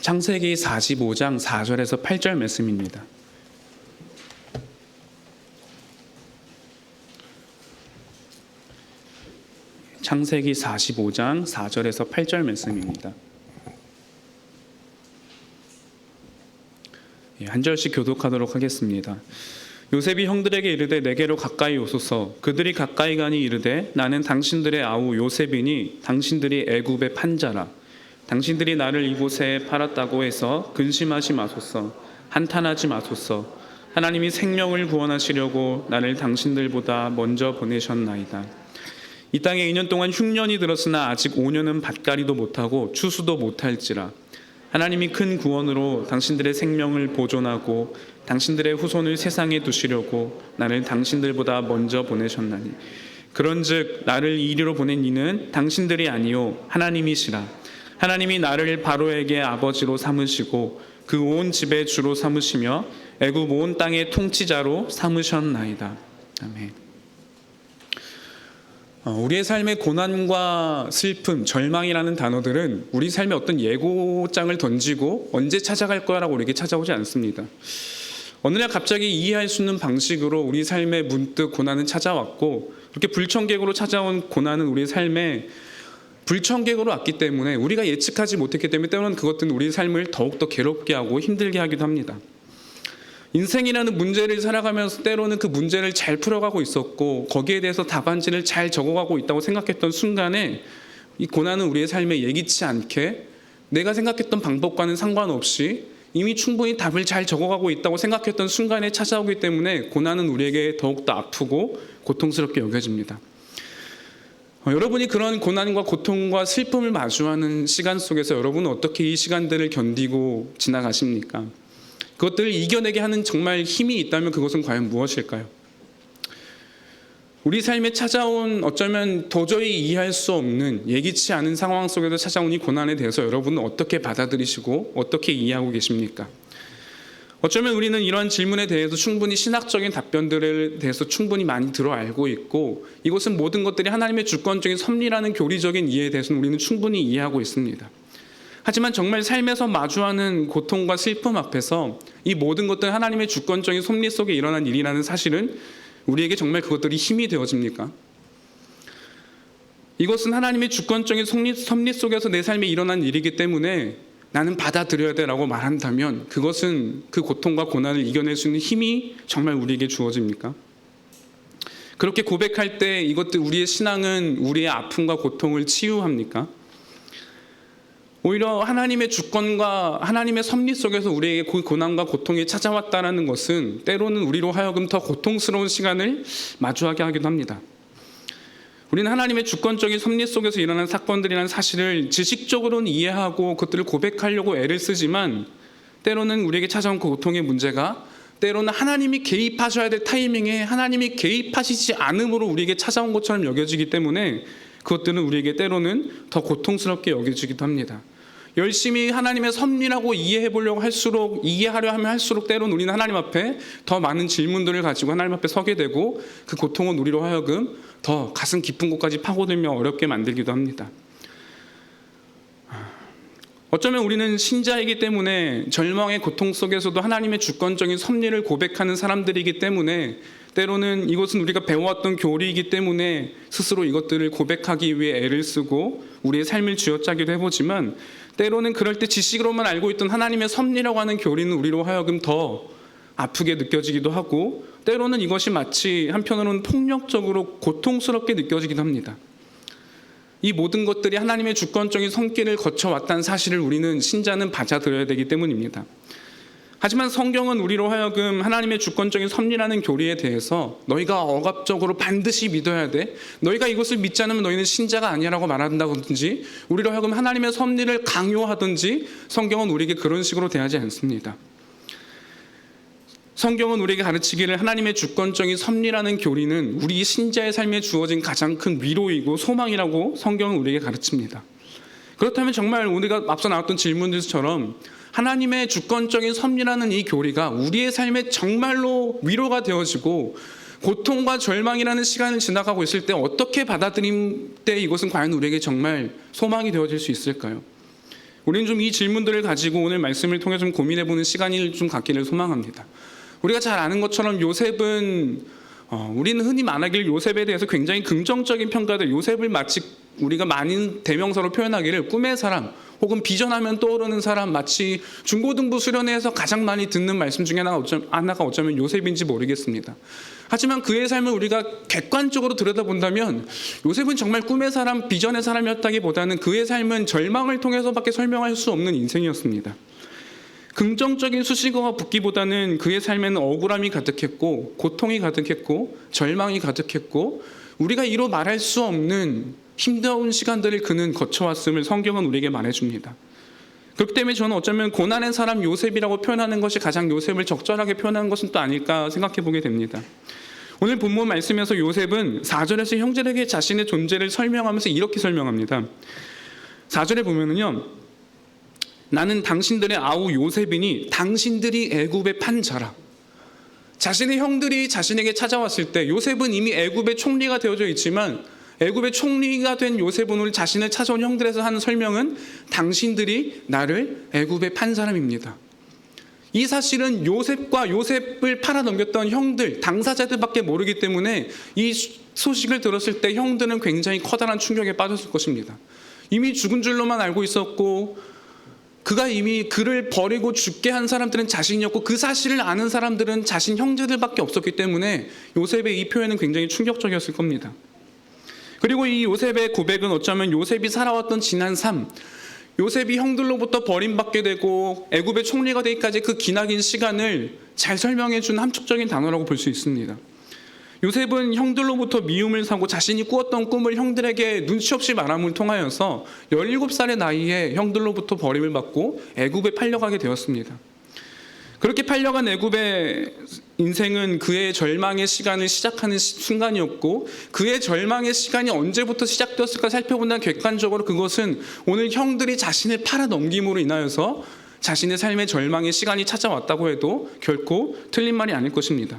창세기 45장 4절에서 8절 말씀입니다. 창세기 45장 4절에서 8절 말씀입니다. 한 절씩 교독하도록 하겠습니다. 요셉이 형들에게 이르되 내게로 가까이 오소서. 그들이 가까이 가니 이르되 나는 당신들의 아우 요셉이니 당신들이 애굽의 판자라. 당신들이 나를 이곳에 팔았다고 해서 근심하지 마소서. 한탄하지 마소서. 하나님이 생명을 구원하시려고 나를 당신들보다 먼저 보내셨나이다. 이 땅에 2년 동안 흉년이 들었으나 아직 5년은 밭갈이도 못하고 추수도 못할지라. 하나님이 큰 구원으로 당신들의 생명을 보존하고 당신들의 후손을 세상에 두시려고 나를 당신들보다 먼저 보내셨나니 그런즉 나를 이리로 보낸 이는 당신들이 아니요 하나님이시라. 하나님이 나를 바로에게 아버지로 삼으시고 그 온 집의 주로 삼으시며 애굽 온 땅의 통치자로 삼으셨나이다. 아멘. 우리의 삶의 고난과 슬픔, 절망이라는 단어들은 우리 삶에 어떤 예고장을 던지고 언제 찾아갈 거라고 우리에게 찾아오지 않습니다. 어느 날 갑자기 이해할 수 있는 방식으로 우리 삶에 문득 고난은 찾아왔고, 그렇게 불청객으로 찾아온 고난은 우리 삶에 불청객으로 왔기 때문에 우리가 예측하지 못했기 때문에 때로는 그것들은 우리 삶을 더욱더 괴롭게 하고 힘들게 하기도 합니다. 인생이라는 문제를 살아가면서 때로는 그 문제를 잘 풀어가고 있었고 거기에 대해서 답안지를 잘 적어가고 있다고 생각했던 순간에 이 고난은 우리의 삶에 예기치 않게 내가 생각했던 방법과는 상관없이 이미 충분히 답을 잘 적어가고 있다고 생각했던 순간에 찾아오기 때문에 고난은 우리에게 더욱더 아프고 고통스럽게 여겨집니다. 여러분이 그런 고난과 고통과 슬픔을 마주하는 시간 속에서 여러분은 어떻게 이 시간들을 견디고 지나가십니까? 그것들을 이겨내게 하는 정말 힘이 있다면 그것은 과연 무엇일까요? 우리 삶에 찾아온 어쩌면 도저히 이해할 수 없는 예기치 않은 상황 속에서 찾아온 이 고난에 대해서 여러분은 어떻게 받아들이시고 어떻게 이해하고 계십니까? 어쩌면 우리는 이러한 질문에 대해서 충분히 신학적인 답변들에 대해서 충분히 많이 들어 알고 있고 이것은 모든 것들이 하나님의 주권적인 섭리라는 교리적인 이해에 대해서는 우리는 충분히 이해하고 있습니다. 하지만 정말 삶에서 마주하는 고통과 슬픔 앞에서 이 모든 것들은 하나님의 주권적인 섭리 속에 일어난 일이라는 사실은 우리에게 정말 그것들이 힘이 되어집니까? 이것은 하나님의 주권적인 섭리 속에서 내 삶에 일어난 일이기 때문에 나는 받아들여야 돼라고 말한다면 그것은 그 고통과 고난을 이겨낼 수 있는 힘이 정말 우리에게 주어집니까? 그렇게 고백할 때 이것들 우리의 신앙은 우리의 아픔과 고통을 치유합니까? 오히려 하나님의 주권과 하나님의 섭리 속에서 우리에게 고난과 고통이 찾아왔다는 것은 때로는 우리로 하여금 더 고통스러운 시간을 마주하게 하기도 합니다. 우리는 하나님의 주권적인 섭리 속에서 일어난 사건들이라는 사실을 지식적으로는 이해하고 그것들을 고백하려고 애를 쓰지만 때로는 우리에게 찾아온 그 고통의 문제가 때로는 하나님이 개입하셔야 될 타이밍에 하나님이 개입하시지 않음으로 우리에게 찾아온 것처럼 여겨지기 때문에 그것들은 우리에게 때로는 더 고통스럽게 여겨지기도 합니다. 열심히 하나님의 섭리라고 이해하려 하면 할수록 때로는 우리는 하나님 앞에 더 많은 질문들을 가지고 하나님 앞에 서게 되고 그 고통은 우리로 하여금 더 가슴 깊은 곳까지 파고들며 어렵게 만들기도 합니다. 어쩌면 우리는 신자이기 때문에 절망의 고통 속에서도 하나님의 주권적인 섭리를 고백하는 사람들이기 때문에 때로는 이것은 우리가 배워왔던 교리이기 때문에 스스로 이것들을 고백하기 위해 애를 쓰고 우리의 삶을 쥐어짜기도 해보지만 때로는 그럴 때 지식으로만 알고 있던 하나님의 섭리라고 하는 교리는 우리로 하여금 더 아프게 느껴지기도 하고 때로는 이것이 마치 한편으로는 폭력적으로 고통스럽게 느껴지기도 합니다. 이 모든 것들이 하나님의 주권적인 손길을 거쳐왔다는 사실을 우리는 신자는 받아들여야 되기 때문입니다. 하지만 성경은 우리로 하여금 하나님의 주권적인 섭리라는 교리에 대해서 너희가 억압적으로 반드시 믿어야 돼, 너희가 이것을 믿지 않으면 너희는 신자가 아니라고 말한다든지 우리로 하여금 하나님의 섭리를 강요하든지 성경은 우리에게 그런 식으로 대하지 않습니다. 성경은 우리에게 가르치기를 하나님의 주권적인 섭리라는 교리는 우리 신자의 삶에 주어진 가장 큰 위로이고 소망이라고 성경은 우리에게 가르칩니다. 그렇다면 정말 우리가 앞서 나왔던 질문들처럼 하나님의 주권적인 섭리라는 이 교리가 우리의 삶에 정말로 위로가 되어지고 고통과 절망이라는 시간을 지나가고 있을 때 어떻게 받아들일 때 이것은 과연 우리에게 정말 소망이 되어질 수 있을까요? 우리는 좀 이 질문들을 가지고 오늘 말씀을 통해 좀 고민해보는 시간을 좀 갖기를 소망합니다. 우리가 잘 아는 것처럼 요셉은 우리는 흔히 말하길 요셉에 대해서 굉장히 긍정적인 평가들, 요셉을 마치 우리가 많은 대명사로 표현하기를 꿈의 사람 혹은 비전하면 떠오르는 사람, 마치 중고등부 수련회에서 가장 많이 듣는 말씀 중에 하나가 어쩌면 요셉인지 모르겠습니다. 하지만 그의 삶을 우리가 객관적으로 들여다본다면 요셉은 정말 꿈의 사람, 비전의 사람이었다기보다는 그의 삶은 절망을 통해서밖에 설명할 수 없는 인생이었습니다. 긍정적인 수식어가 붙기보다는 그의 삶에는 억울함이 가득했고 고통이 가득했고 절망이 가득했고 우리가 이로 말할 수 없는 힘겨운 시간들을 그는 거쳐왔음을 성경은 우리에게 말해줍니다. 그렇기 때문에 저는 어쩌면 고난의 사람 요셉이라고 표현하는 것이 가장 요셉을 적절하게 표현하는 것은 또 아닐까 생각해 보게 됩니다. 오늘 본문 말씀에서 요셉은 4절에서 형제에게 자신의 존재를 설명하면서 이렇게 설명합니다. 4절에 보면은요, 나는 당신들의 아우 요셉이니 당신들이 애굽에 판 자라. 자신의 형들이 자신에게 찾아왔을 때 요셉은 이미 애굽의 총리가 되어져 있지만 애굽의 총리가 된 요셉은 오늘 자신을 찾아온 형들에서 하는 설명은 당신들이 나를 애굽에 판 사람입니다. 이 사실은 요셉과 요셉을 팔아넘겼던 형들, 당사자들밖에 모르기 때문에 이 소식을 들었을 때 형들은 굉장히 커다란 충격에 빠졌을 것입니다. 이미 죽은 줄로만 알고 있었고 그가 이미 그를 버리고 죽게 한 사람들은 자신이었고 그 사실을 아는 사람들은 자신 형제들밖에 없었기 때문에 요셉의 이 표현은 굉장히 충격적이었을 겁니다. 그리고 이 요셉의 고백은 어쩌면 요셉이 살아왔던 지난 삶, 요셉이 형들로부터 버림받게 되고 애굽의 총리가 되기까지 그 기나긴 시간을 잘 설명해 준 함축적인 단어라고 볼 수 있습니다. 요셉은 형들로부터 미움을 사고 자신이 꾸었던 꿈을 형들에게 눈치 없이 말함을 통하여서 17살의 나이에 형들로부터 버림을 받고 애굽에 팔려가게 되었습니다. 그렇게 팔려간 애굽의 인생은 그의 절망의 시간을 시작하는 순간이었고 그의 절망의 시간이 언제부터 시작되었을까 살펴본다면 객관적으로 그것은 오늘 형들이 자신을 팔아넘김으로 인하여서 자신의 삶의 절망의 시간이 찾아왔다고 해도 결코 틀린 말이 아닐 것입니다.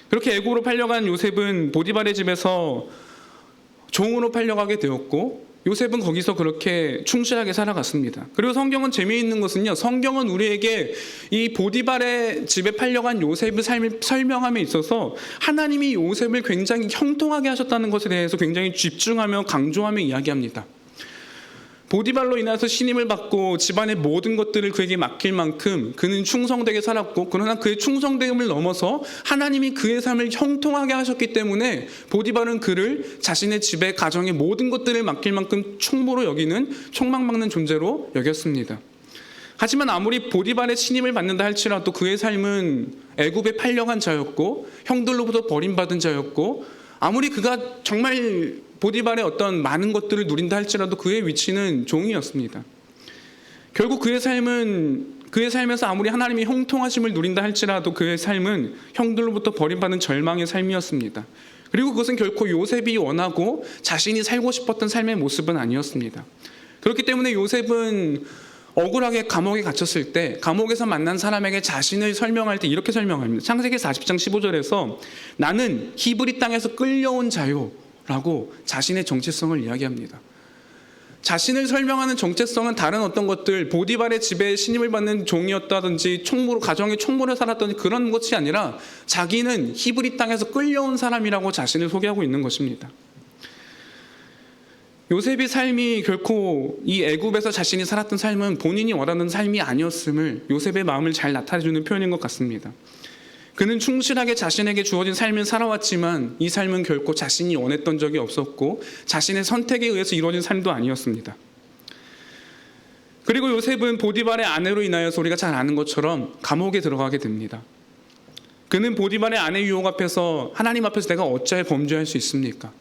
그렇게 애굽으로 팔려간 요셉은 보디발의 집에서 종으로 팔려가게 되었고 요셉은 거기서 그렇게 충실하게 살아갔습니다. 그리고 성경은 재미있는 것은요, 성경은 우리에게 이 보디발의 집에 팔려간 요셉의 삶을 설명함에 있어서 하나님이 요셉을 굉장히 형통하게 하셨다는 것에 대해서 굉장히 집중하며 강조하며 이야기합니다. 보디발로 인해서 신임을 받고 집안의 모든 것들을 그에게 맡길 만큼 그는 충성되게 살았고 그러나 그의 충성됨을 넘어서 하나님이 그의 삶을 형통하게 하셨기 때문에 보디발은 그를 자신의 집에 가정의 모든 것들을 맡길 만큼 총무로 여기는 총망받는 존재로 여겼습니다. 하지만 아무리 보디발의 신임을 받는다 할지라도 그의 삶은 애굽에 팔려간 자였고 형들로부터 버림받은 자였고 아무리 그가 정말 보디발의 어떤 많은 것들을 누린다 할지라도 그의 위치는 종이었습니다. 결국 그의 삶에서 아무리 하나님이 형통하심을 누린다 할지라도 그의 삶은 형들로부터 버림받는 절망의 삶이었습니다. 그리고 그것은 결코 요셉이 원하고 자신이 살고 싶었던 삶의 모습은 아니었습니다. 그렇기 때문에 요셉은 억울하게 감옥에 갇혔을 때 감옥에서 만난 사람에게 자신을 설명할 때 이렇게 설명합니다. 창세기 40장 15절에서 나는 히브리 땅에서 끌려온 자요 라고 자신의 정체성을 이야기합니다. 자신을 설명하는 정체성은 다른 어떤 것들, 보디발의 집에 신임을 받는 종이었다든지 가정의 총무를 살았던 그런 것이 아니라 자기는 히브리 땅에서 끌려온 사람이라고 자신을 소개하고 있는 것입니다. 요셉의 삶이 결코 이 애굽에서 자신이 살았던 삶은 본인이 원하는 삶이 아니었음을 요셉의 마음을 잘 나타내주는 표현인 것 같습니다. 그는 충실하게 자신에게 주어진 삶을 살아왔지만 이 삶은 결코 자신이 원했던 적이 없었고 자신의 선택에 의해서 이루어진 삶도 아니었습니다. 그리고 요셉은 보디발의 아내로 인하여서 우리가 잘 아는 것처럼 감옥에 들어가게 됩니다. 그는 보디발의 아내 유혹 앞에서 하나님 앞에서 내가 어찌하여 범죄할 수 있습니까?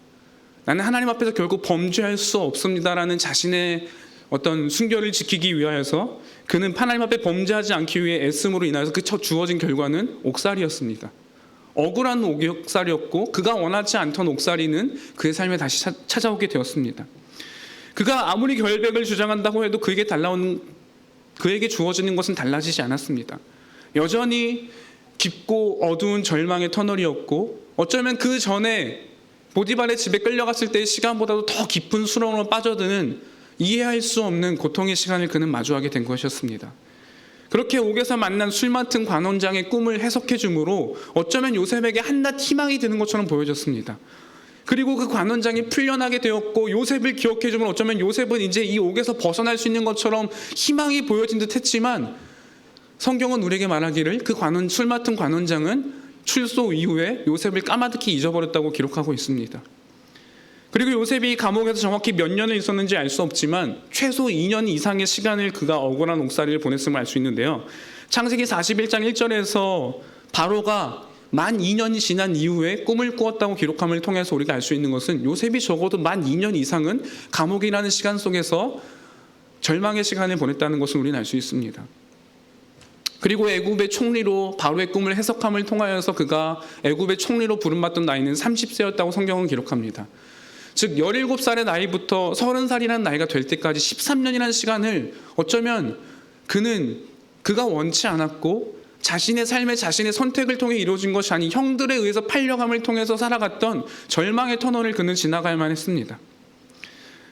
나는 하나님 앞에서 결국 범죄할 수 없습니다라는 자신의 어떤 순결을 지키기 위하여서 그는 하나님 앞에 범죄하지 않기 위해 애씀으로 인하여서 그 주어진 결과는 옥살이였습니다. 억울한 옥살이였고 그가 원하지 않던 옥살이는 그의 삶에 다시 찾아오게 되었습니다. 그가 아무리 결백을 주장한다고 해도 그에게 주어지는 것은 달라지지 않았습니다. 여전히 깊고 어두운 절망의 터널이었고 어쩌면 그 전에 보디발의 집에 끌려갔을 때의 시간보다도 더 깊은 수렁으로 빠져드는 이해할 수 없는 고통의 시간을 그는 마주하게 된 것이었습니다. 그렇게 옥에서 만난 술 맡은 관원장의 꿈을 해석해 주므로 어쩌면 요셉에게 한낱 희망이 드는 것처럼 보여졌습니다. 그리고 그 관원장이 풀려나게 되었고 요셉을 기억해 주면 어쩌면 요셉은 이제 이 옥에서 벗어날 수 있는 것처럼 희망이 보여진 듯 했지만, 성경은 우리에게 말하기를 그 술 맡은 관원장은 출소 이후에 요셉을 까마득히 잊어버렸다고 기록하고 있습니다. 그리고 요셉이 감옥에서 정확히 몇 년을 있었는지 알 수 없지만 최소 2년 이상의 시간을 그가 억울한 옥살이를 보냈음을 알 수 있는데요. 창세기 41장 1절에서 바로가 만 2년이 지난 이후에 꿈을 꾸었다고 기록함을 통해서 우리가 알 수 있는 것은 요셉이 적어도 만 2년 이상은 감옥이라는 시간 속에서 절망의 시간을 보냈다는 것을 우리는 알 수 있습니다. 그리고 애굽의 총리로 바로의 꿈을 해석함을 통하여서 그가 애굽의 총리로 부름받던 나이는 30세였다고 성경은 기록합니다. 즉 17살의 나이부터 30살이라는 나이가 될 때까지 13년이라는 시간을 어쩌면 그가 원치 않았고 자신의 삶에 자신의 선택을 통해 이루어진 것이 아닌 형들에 의해서 팔려감을 통해서 살아갔던 절망의 터널을 그는 지나갈 만했습니다.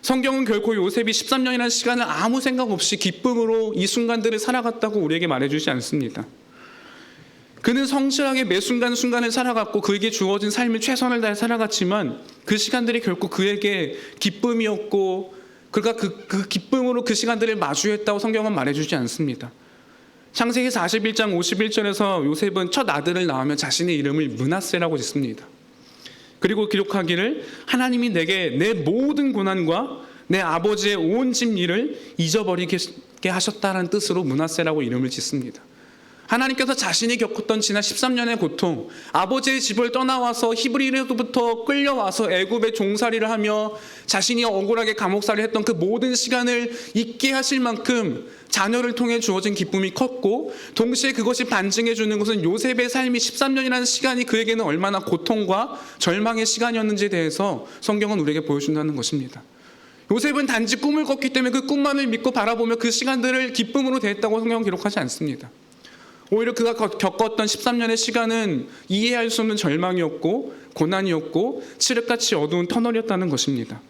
성경은 결코 요셉이 13년이라는 시간을 아무 생각 없이 기쁨으로 이 순간들을 살아갔다고 우리에게 말해주지 않습니다. 그는 성실하게 매 순간순간을 살아갔고 그에게 주어진 삶을 최선을 다해 살아갔지만 그 시간들이 결코 그에게 기쁨이었고 그가 그 기쁨으로 그 시간들을 마주했다고 성경은 말해주지 않습니다. 창세기 41장 51절에서 요셉은 첫 아들을 낳으며 자신의 이름을 므낫세라고 짓습니다. 그리고 기록하기를 하나님이 내게 내 모든 고난과 내 아버지의 온 집 일을 잊어버리게 하셨다는 뜻으로 므낫세라고 이름을 짓습니다. 하나님께서 자신이 겪었던 지난 13년의 고통, 아버지의 집을 떠나와서 히브리로부터 끌려와서 애굽의 종살이를 하며 자신이 억울하게 감옥살이를 했던 그 모든 시간을 잊게 하실 만큼 자녀를 통해 주어진 기쁨이 컸고, 동시에 그것이 반증해 주는 것은 요셉의 삶이 13년이라는 시간이 그에게는 얼마나 고통과 절망의 시간이었는지에 대해서 성경은 우리에게 보여준다는 것입니다. 요셉은 단지 꿈을 꿨기 때문에 그 꿈만을 믿고 바라보며 그 시간들을 기쁨으로 대했다고 성경은 기록하지 않습니다. 오히려 그가 겪었던 13년의 시간은 이해할 수 없는 절망이었고 고난이었고 칠흑같이 어두운 터널이었다는 것입니다.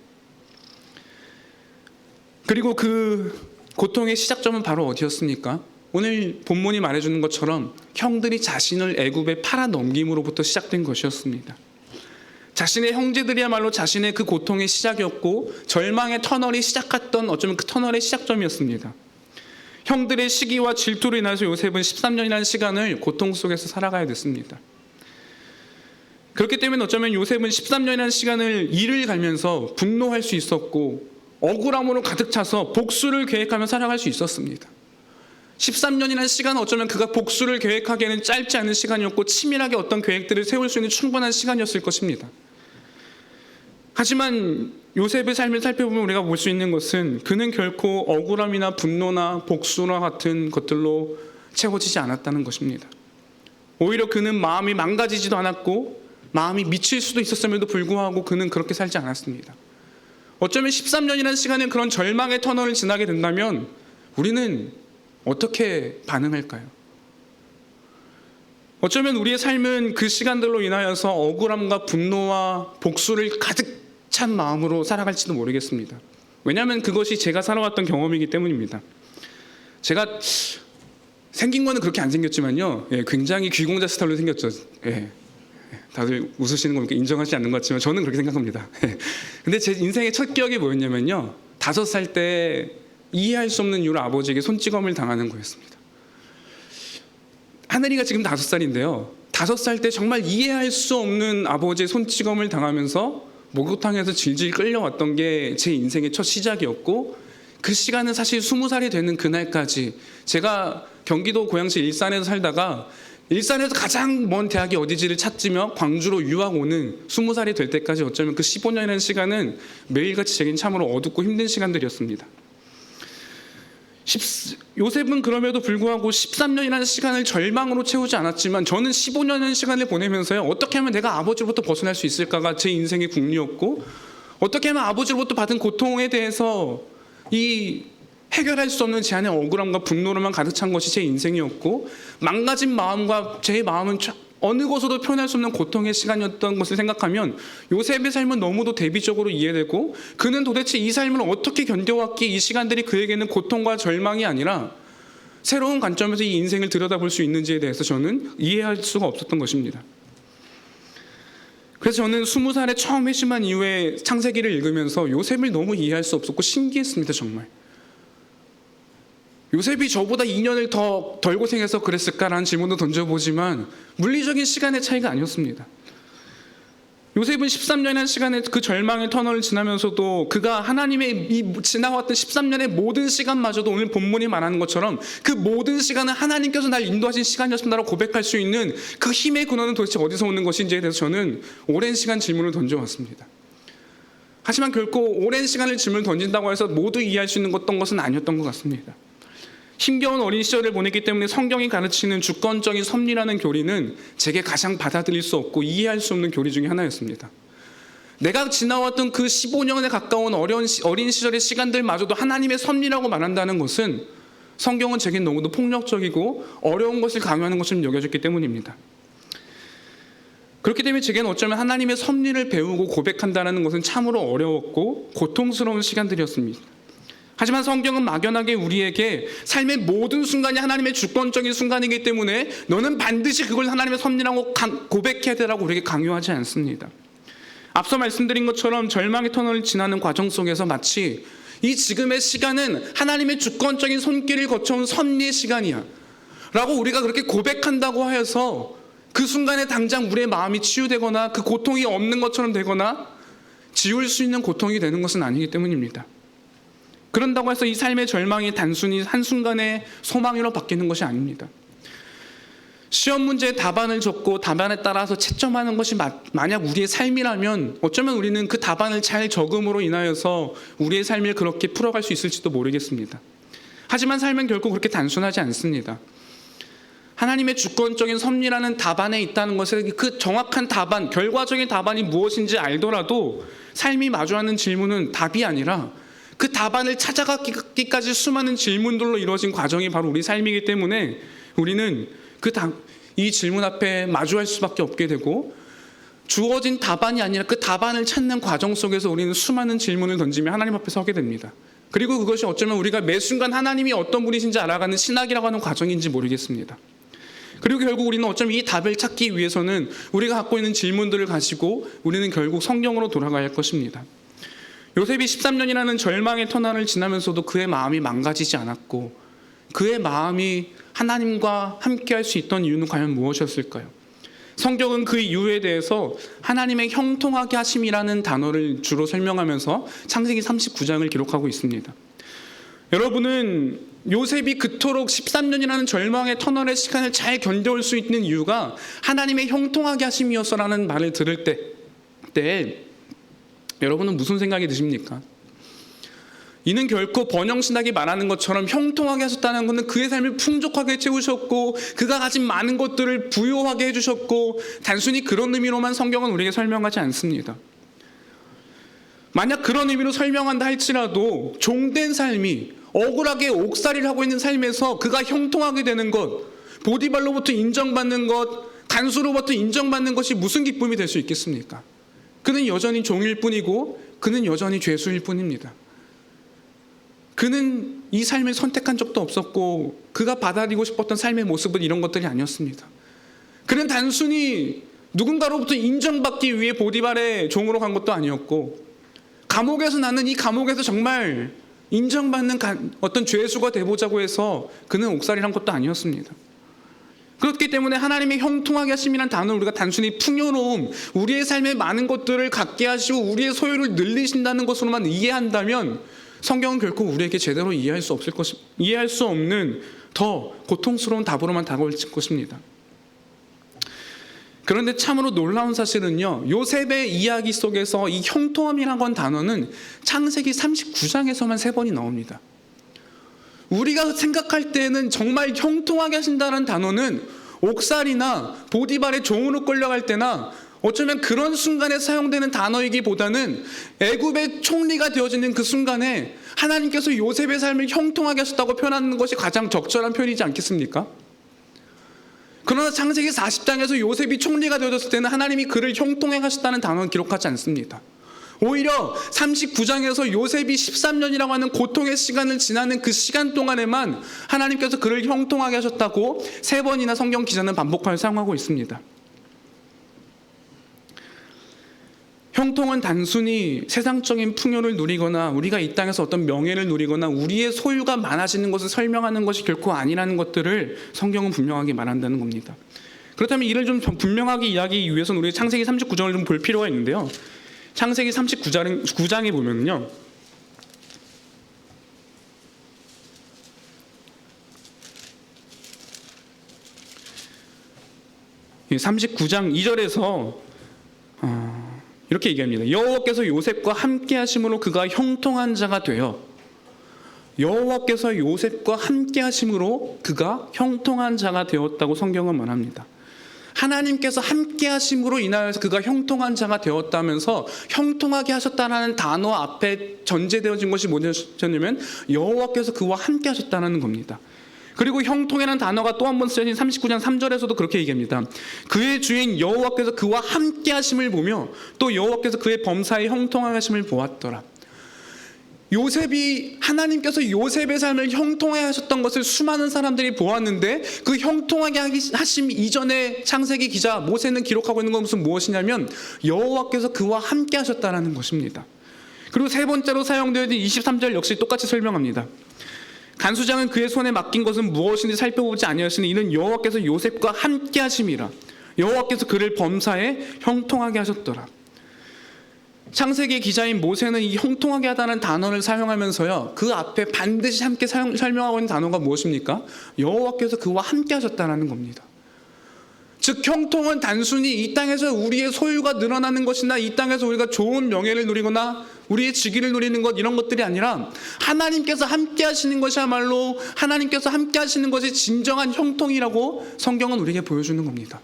그리고 그 고통의 시작점은 바로 어디였습니까? 오늘 본문이 말해주는 것처럼 형들이 자신을 애굽에 팔아넘김으로부터 시작된 것이었습니다. 자신의 형제들이야말로 자신의 그 고통의 시작이었고 절망의 터널이 시작했던 어쩌면 그 터널의 시작점이었습니다. 형들의 시기와 질투로 인해서 요셉은 13년이라는 시간을 고통 속에서 살아가야 됐습니다. 그렇기 때문에 어쩌면 요셉은 13년이라는 시간을 이를 갈면서 분노할 수 있었고 억울함으로 가득 차서 복수를 계획하며 살아갈 수 있었습니다. 13년이라는 시간은 어쩌면 그가 복수를 계획하기에는 짧지 않은 시간이었고 치밀하게 어떤 계획들을 세울 수 있는 충분한 시간이었을 것입니다. 하지만 요셉의 삶을 살펴보면 우리가 볼 수 있는 것은 그는 결코 억울함이나 분노나 복수나 같은 것들로 채워지지 않았다는 것입니다. 오히려 그는 마음이 망가지지도 않았고 마음이 미칠 수도 있었음에도 불구하고 그는 그렇게 살지 않았습니다. 어쩌면 13년이라는 시간에 그런 절망의 터널을 지나게 된다면 우리는 어떻게 반응할까요? 어쩌면 우리의 삶은 그 시간들로 인하여서 억울함과 분노와 복수를 가득 찬 마음으로 살아갈지도 모르겠습니다. 왜냐하면 그것이 제가 살아왔던 경험이기 때문입니다. 제가 생긴 거는 그렇게 안 생겼지만요, 굉장히 귀공자 스타일로 생겼죠. 다들 웃으시는 거 인정하지 않는 것 같지만 저는 그렇게 생각합니다. 근데 제 인생의 첫 기억이 뭐였냐면요, 5살 때 이해할 수 없는 이유로 아버지에게 손찌검을 당하는 거였습니다. 하늘이가 지금 5살인데요 5살 때 정말 이해할 수 없는 아버지의 손찌검을 당하면서 목욕탕에서 질질 끌려왔던 게 제 인생의 첫 시작이었고, 그 시간은 사실 20살이 되는 그날까지 제가 경기도 고양시 일산에서 살다가 일산에서 가장 먼 대학이 어디지를 찾으며 광주로 유학 오는 20살이 될 때까지 어쩌면 그 15년이라는 시간은 매일같이 제겐 참으로 어둡고 힘든 시간들이었습니다. 요셉은 그럼에도 불구하고 13년이라는 시간을 절망으로 채우지 않았지만 저는 15년이라는 시간을 보내면서요, 어떻게 하면 내가 아버지로부터 벗어날 수 있을까가 제 인생의 궁리였고, 어떻게 하면 아버지로부터 받은 고통에 대해서 이 해결할 수 없는 제 안의 억울함과 분노로만 가득 찬 것이 제 인생이었고, 망가진 마음과 제 마음은 어느 것으로도 표현할 수 없는 고통의 시간이었던 것을 생각하면 요셉의 삶은 너무도 대비적으로 이해되고, 그는 도대체 이 삶을 어떻게 견뎌왔기에 이 시간들이 그에게는 고통과 절망이 아니라 새로운 관점에서 이 인생을 들여다볼 수 있는지에 대해서 저는 이해할 수가 없었던 것입니다. 그래서 저는 20살에 처음 회심한 이후에 창세기를 읽으면서 요셉을 너무 이해할 수 없었고 신기했습니다. 정말 요셉이 저보다 2년을 덜 고생해서 그랬을까라는 질문도 던져보지만 물리적인 시간의 차이가 아니었습니다. 요셉은 13년의 시간의 그 절망의 터널을 지나면서도 그가 하나님의 이 지나왔던 13년의 모든 시간마저도 오늘 본문이 말하는 것처럼 그 모든 시간은 하나님께서 날 인도하신 시간이었습니다라고 고백할 수 있는 그 힘의 근원은 도대체 어디서 오는 것인지에 대해서 저는 오랜 시간 질문을 던져왔습니다. 하지만 결코 오랜 시간을 질문을 던진다고 해서 모두 이해할 수 있는 어떤 것은 아니었던 것 같습니다. 힘겨운 어린 시절을 보냈기 때문에 성경이 가르치는 주권적인 섭리라는 교리는 제게 가장 받아들일 수 없고 이해할 수 없는 교리 중에 하나였습니다. 내가 지나왔던 그 15년에 가까운 어린 시절의 시간들마저도 하나님의 섭리라고 말한다는 것은 성경은 제겐 너무도 폭력적이고 어려운 것을 강요하는 것처럼 여겨졌기 때문입니다. 그렇기 때문에 제겐 어쩌면 하나님의 섭리를 배우고 고백한다는 것은 참으로 어려웠고 고통스러운 시간들이었습니다. 하지만 성경은 막연하게 우리에게 삶의 모든 순간이 하나님의 주권적인 순간이기 때문에 너는 반드시 그걸 하나님의 섭리라고 고백해야 되라고 우리에게 강요하지 않습니다. 앞서 말씀드린 것처럼 절망의 터널을 지나는 과정 속에서 마치 이 지금의 시간은 하나님의 주권적인 손길을 거쳐온 섭리의 시간이야 라고 우리가 그렇게 고백한다고 하여서 그 순간에 당장 우리의 마음이 치유되거나 그 고통이 없는 것처럼 되거나 지울 수 있는 고통이 되는 것은 아니기 때문입니다. 그런다고 해서 이 삶의 절망이 단순히 한순간의 소망으로 바뀌는 것이 아닙니다. 시험 문제의 답안을 적고 답안에 따라서 채점하는 것이 만약 우리의 삶이라면 어쩌면 우리는 그 답안을 잘 적음으로 인하여서 우리의 삶을 그렇게 풀어갈 수 있을지도 모르겠습니다. 하지만 삶은 결코 그렇게 단순하지 않습니다. 하나님의 주권적인 섭리라는 답안에 있다는 것을 그 정확한 답안, 결과적인 답안이 무엇인지 알더라도 삶이 마주하는 질문은 답이 아니라 그 답안을 찾아가기까지 수많은 질문들로 이루어진 과정이 바로 우리 삶이기 때문에 우리는 이 질문 앞에 마주할 수밖에 없게 되고, 주어진 답안이 아니라 그 답안을 찾는 과정 속에서 우리는 수많은 질문을 던지며 하나님 앞에 서게 됩니다. 그리고 그것이 어쩌면 우리가 매 순간 하나님이 어떤 분이신지 알아가는 신학이라고 하는 과정인지 모르겠습니다. 그리고 결국 우리는 어쩌면 이 답을 찾기 위해서는 우리가 갖고 있는 질문들을 가지고 우리는 결국 성경으로 돌아가야 할 것입니다. 요셉이 13년이라는 절망의 터널을 지나면서도 그의 마음이 망가지지 않았고 그의 마음이 하나님과 함께할 수 있던 이유는 과연 무엇이었을까요? 성경은 그 이유에 대해서 하나님의 형통하게 하심이라는 단어를 주로 설명하면서 창세기 39장을 기록하고 있습니다. 여러분은 요셉이 그토록 13년이라는 절망의 터널의 시간을 잘 견뎌올 수 있는 이유가 하나님의 형통하게 하심이었어라는 말을 들을 때 여러분은 무슨 생각이 드십니까? 이는 결코 번영신학이 말하는 것처럼 형통하게 하셨다는 것은 그의 삶을 풍족하게 채우셨고 그가 가진 많은 것들을 부요하게 해주셨고 단순히 그런 의미로만 성경은 우리에게 설명하지 않습니다. 만약 그런 의미로 설명한다 할지라도 종된 삶이 억울하게 옥살이를 하고 있는 삶에서 그가 형통하게 되는 것, 보디발로부터 인정받는 것, 간수로부터 인정받는 것이 무슨 기쁨이 될 수 있겠습니까? 그는 여전히 종일 뿐이고 그는 여전히 죄수일 뿐입니다. 그는 이 삶을 선택한 적도 없었고 그가 받아들이고 싶었던 삶의 모습은 이런 것들이 아니었습니다. 그는 단순히 누군가로부터 인정받기 위해 보디발의 종으로 간 것도 아니었고 감옥에서 나는 이 감옥에서 정말 인정받는 어떤 죄수가 되보자고 해서 그는 옥살이를 한 것도 아니었습니다. 그렇기 때문에 하나님의 형통하게 하심이란 단어를 우리가 단순히 풍요로움, 우리의 삶에 많은 것들을 갖게 하시고 우리의 소유를 늘리신다는 것으로만 이해한다면 성경은 결코 우리에게 제대로 이해할 수 없는 더 고통스러운 답으로만 다가올 것입니다. 그런데 참으로 놀라운 사실은요, 요셉의 이야기 속에서 이 형통함이라고 한 단어는 창세기 39장에서만 3번이 나옵니다. 우리가 생각할 때는 정말 형통하게 하신다는 단어는 옥살이나 보디발의 종으로 끌려갈 때나 어쩌면 그런 순간에 사용되는 단어이기보다는 애굽의 총리가 되어지는 그 순간에 하나님께서 요셉의 삶을 형통하게 하셨다고 표현하는 것이 가장 적절한 표현이지 않겠습니까? 그러나 창세기 40장에서 요셉이 총리가 되어졌을 때는 하나님이 그를 형통해 하셨다는 단어는 기록하지 않습니다. 오히려 39장에서 요셉이 13년이라고 하는 고통의 시간을 지나는 그 시간 동안에만 하나님께서 그를 형통하게 하셨다고 3번이나 성경 기자는 반복하여 사용하고 있습니다. 형통은 단순히 세상적인 풍요를 누리거나 우리가 이 땅에서 어떤 명예를 누리거나 우리의 소유가 많아지는 것을 설명하는 것이 결코 아니라는 것들을 성경은 분명하게 말한다는 겁니다. 그렇다면 이를 좀 분명하게 이야기하기 위해서는 우리가 창세기 39장을 좀 볼 필요가 있는데요. 창세기 39장에 보면요, 이 39장 2절에서 이렇게 얘기합니다. 여호와께서 요셉과 함께 하심으로 그가 형통한 자가 되어, 여호와께서 요셉과 함께 하심으로 그가 형통한 자가 되었다고 성경은 말합니다. 하나님께서 함께 하심으로 인하여서 그가 형통한 자가 되었다면서 형통하게 하셨다는 단어 앞에 전제되어진 것이 뭐냐면 여호와께서 그와 함께 하셨다는 겁니다. 그리고 형통이라는 단어가 또 한 번 쓰여진 39장 3절에서도 그렇게 얘기합니다. 그의 주인 여호와께서 그와 함께 하심을 보며 또 여호와께서 그의 범사에 형통하게 하심을 보았더라. 요셉이, 하나님께서 요셉의 삶을 형통하게 하셨던 것을 수많은 사람들이 보았는데 그 형통하게 하심 이전에 창세기 기자 모세는 기록하고 있는 것은 무엇이냐면 여호와께서 그와 함께 하셨다는 것입니다. 그리고 세 번째로 사용되어 있는 23절 역시 똑같이 설명합니다. 간수장은 그의 손에 맡긴 것은 무엇인지 살펴보지 아니하시니 이는 여호와께서 요셉과 함께 하심이라. 여호와께서 그를 범사에 형통하게 하셨더라. 창세기 기자인 모세는 이 형통하게 하다는 단어를 사용하면서요, 그 앞에 반드시 함께 설명하고 있는 단어가 무엇입니까? 여호와께서 그와 함께 하셨다는 겁니다. 즉 형통은 단순히 이 땅에서 우리의 소유가 늘어나는 것이나 이 땅에서 우리가 좋은 명예를 누리거나 우리의 직위를 누리는 것, 이런 것들이 아니라 하나님께서 함께 하시는 것이야말로, 하나님께서 함께 하시는 것이 진정한 형통이라고 성경은 우리에게 보여주는 겁니다.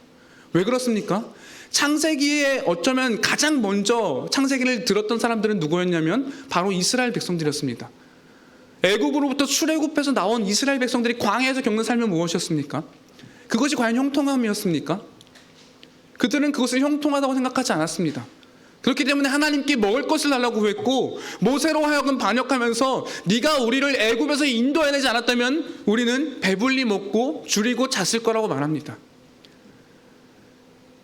왜 그렇습니까? 창세기에 어쩌면 가장 먼저 창세기를 들었던 사람들은 누구였냐면 바로 이스라엘 백성들이었습니다. 애굽으로부터 출애굽해서 나온 이스라엘 백성들이 광야에서 겪는 삶은 무엇이었습니까? 그것이 과연 형통함이었습니까? 그들은 그것을 형통하다고 생각하지 않았습니다. 그렇기 때문에 하나님께 먹을 것을 달라고 구했고, 모세로 하여금 반역하면서 네가 우리를 애굽에서 인도해내지 않았다면 우리는 배불리 먹고 줄이고 잤을 거라고 말합니다.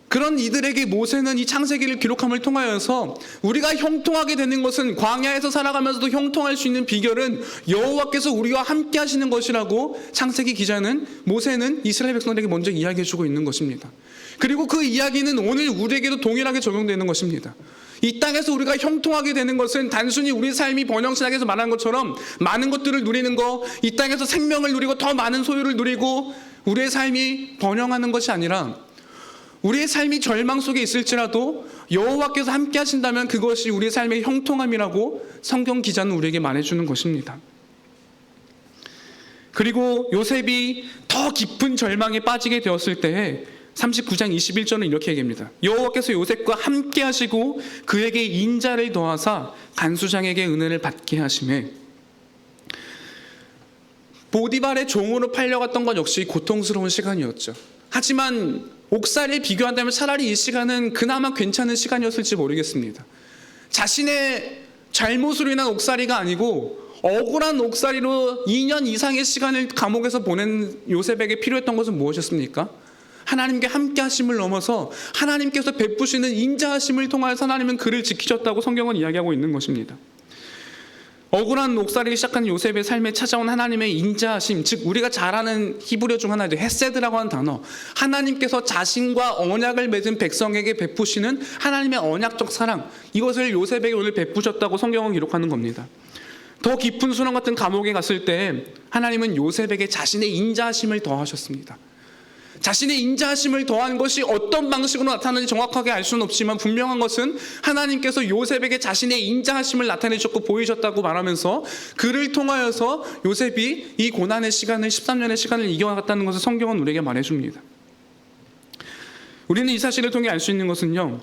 그런 이들에게 모세는 이 창세기를 기록함을 통하여서 우리가 형통하게 되는 것은, 광야에서 살아가면서도 형통할 수 있는 비결은 여호와께서 우리와 함께 하시는 것이라고 창세기 기자는, 모세는 이스라엘 백성들에게 먼저 이야기해주고 있는 것입니다. 그리고 그 이야기는 오늘 우리에게도 동일하게 적용되는 것입니다. 이 땅에서 우리가 형통하게 되는 것은 단순히 우리 삶이 번영신학에서 말한 것처럼 많은 것들을 누리는 것, 이 땅에서 생명을 누리고 더 많은 소유를 누리고 우리의 삶이 번영하는 것이 아니라, 우리의 삶이 절망 속에 있을지라도 여호와께서 함께 하신다면 그것이 우리의 삶의 형통함이라고 성경 기자는 우리에게 말해주는 것입니다. 그리고 요셉이 더 깊은 절망에 빠지게 되었을 때에 39장 21절은 이렇게 얘기합니다. 여호와께서 요셉과 함께 하시고 그에게 인자를 더하사 간수장에게 은혜를 받게 하시매. 보디발의 종으로 팔려갔던 것 역시 고통스러운 시간이었죠. 하지만 옥살이에 비교한다면 차라리 이 시간은 그나마 괜찮은 시간이었을지 모르겠습니다. 자신의 잘못으로 인한 옥살이가 아니고 억울한 옥살이로 2년 이상의 시간을 감옥에서 보낸 요셉에게 필요했던 것은 무엇이었습니까? 하나님께 함께 하심을 넘어서 하나님께서 베푸시는 인자하심을 통하여서 하나님은 그를 지키셨다고 성경은 이야기하고 있는 것입니다. 억울한 옥살이를 시작한 요셉의 삶에 찾아온 하나님의 인자하심, 즉 우리가 잘 아는 히브리어 중 하나죠. 헤세드라고 하는 단어. 하나님께서 자신과 언약을 맺은 백성에게 베푸시는 하나님의 언약적 사랑, 이것을 요셉에게 오늘 베푸셨다고 성경은 기록하는 겁니다. 더 깊은 수렁 같은 감옥에 갔을 때 하나님은 요셉에게 자신의 인자하심을 더하셨습니다. 자신의 인자하심을 더한 것이 어떤 방식으로 나타나는지 정확하게 알 수는 없지만 분명한 것은 하나님께서 요셉에게 자신의 인자하심을 나타내셨고 보이셨다고 말하면서 그를 통하여서 요셉이 이 고난의 시간을, 13년의 시간을 이겨갔다는 것을 성경은 우리에게 말해줍니다. 우리는 이 사실을 통해 알 수 있는 것은요,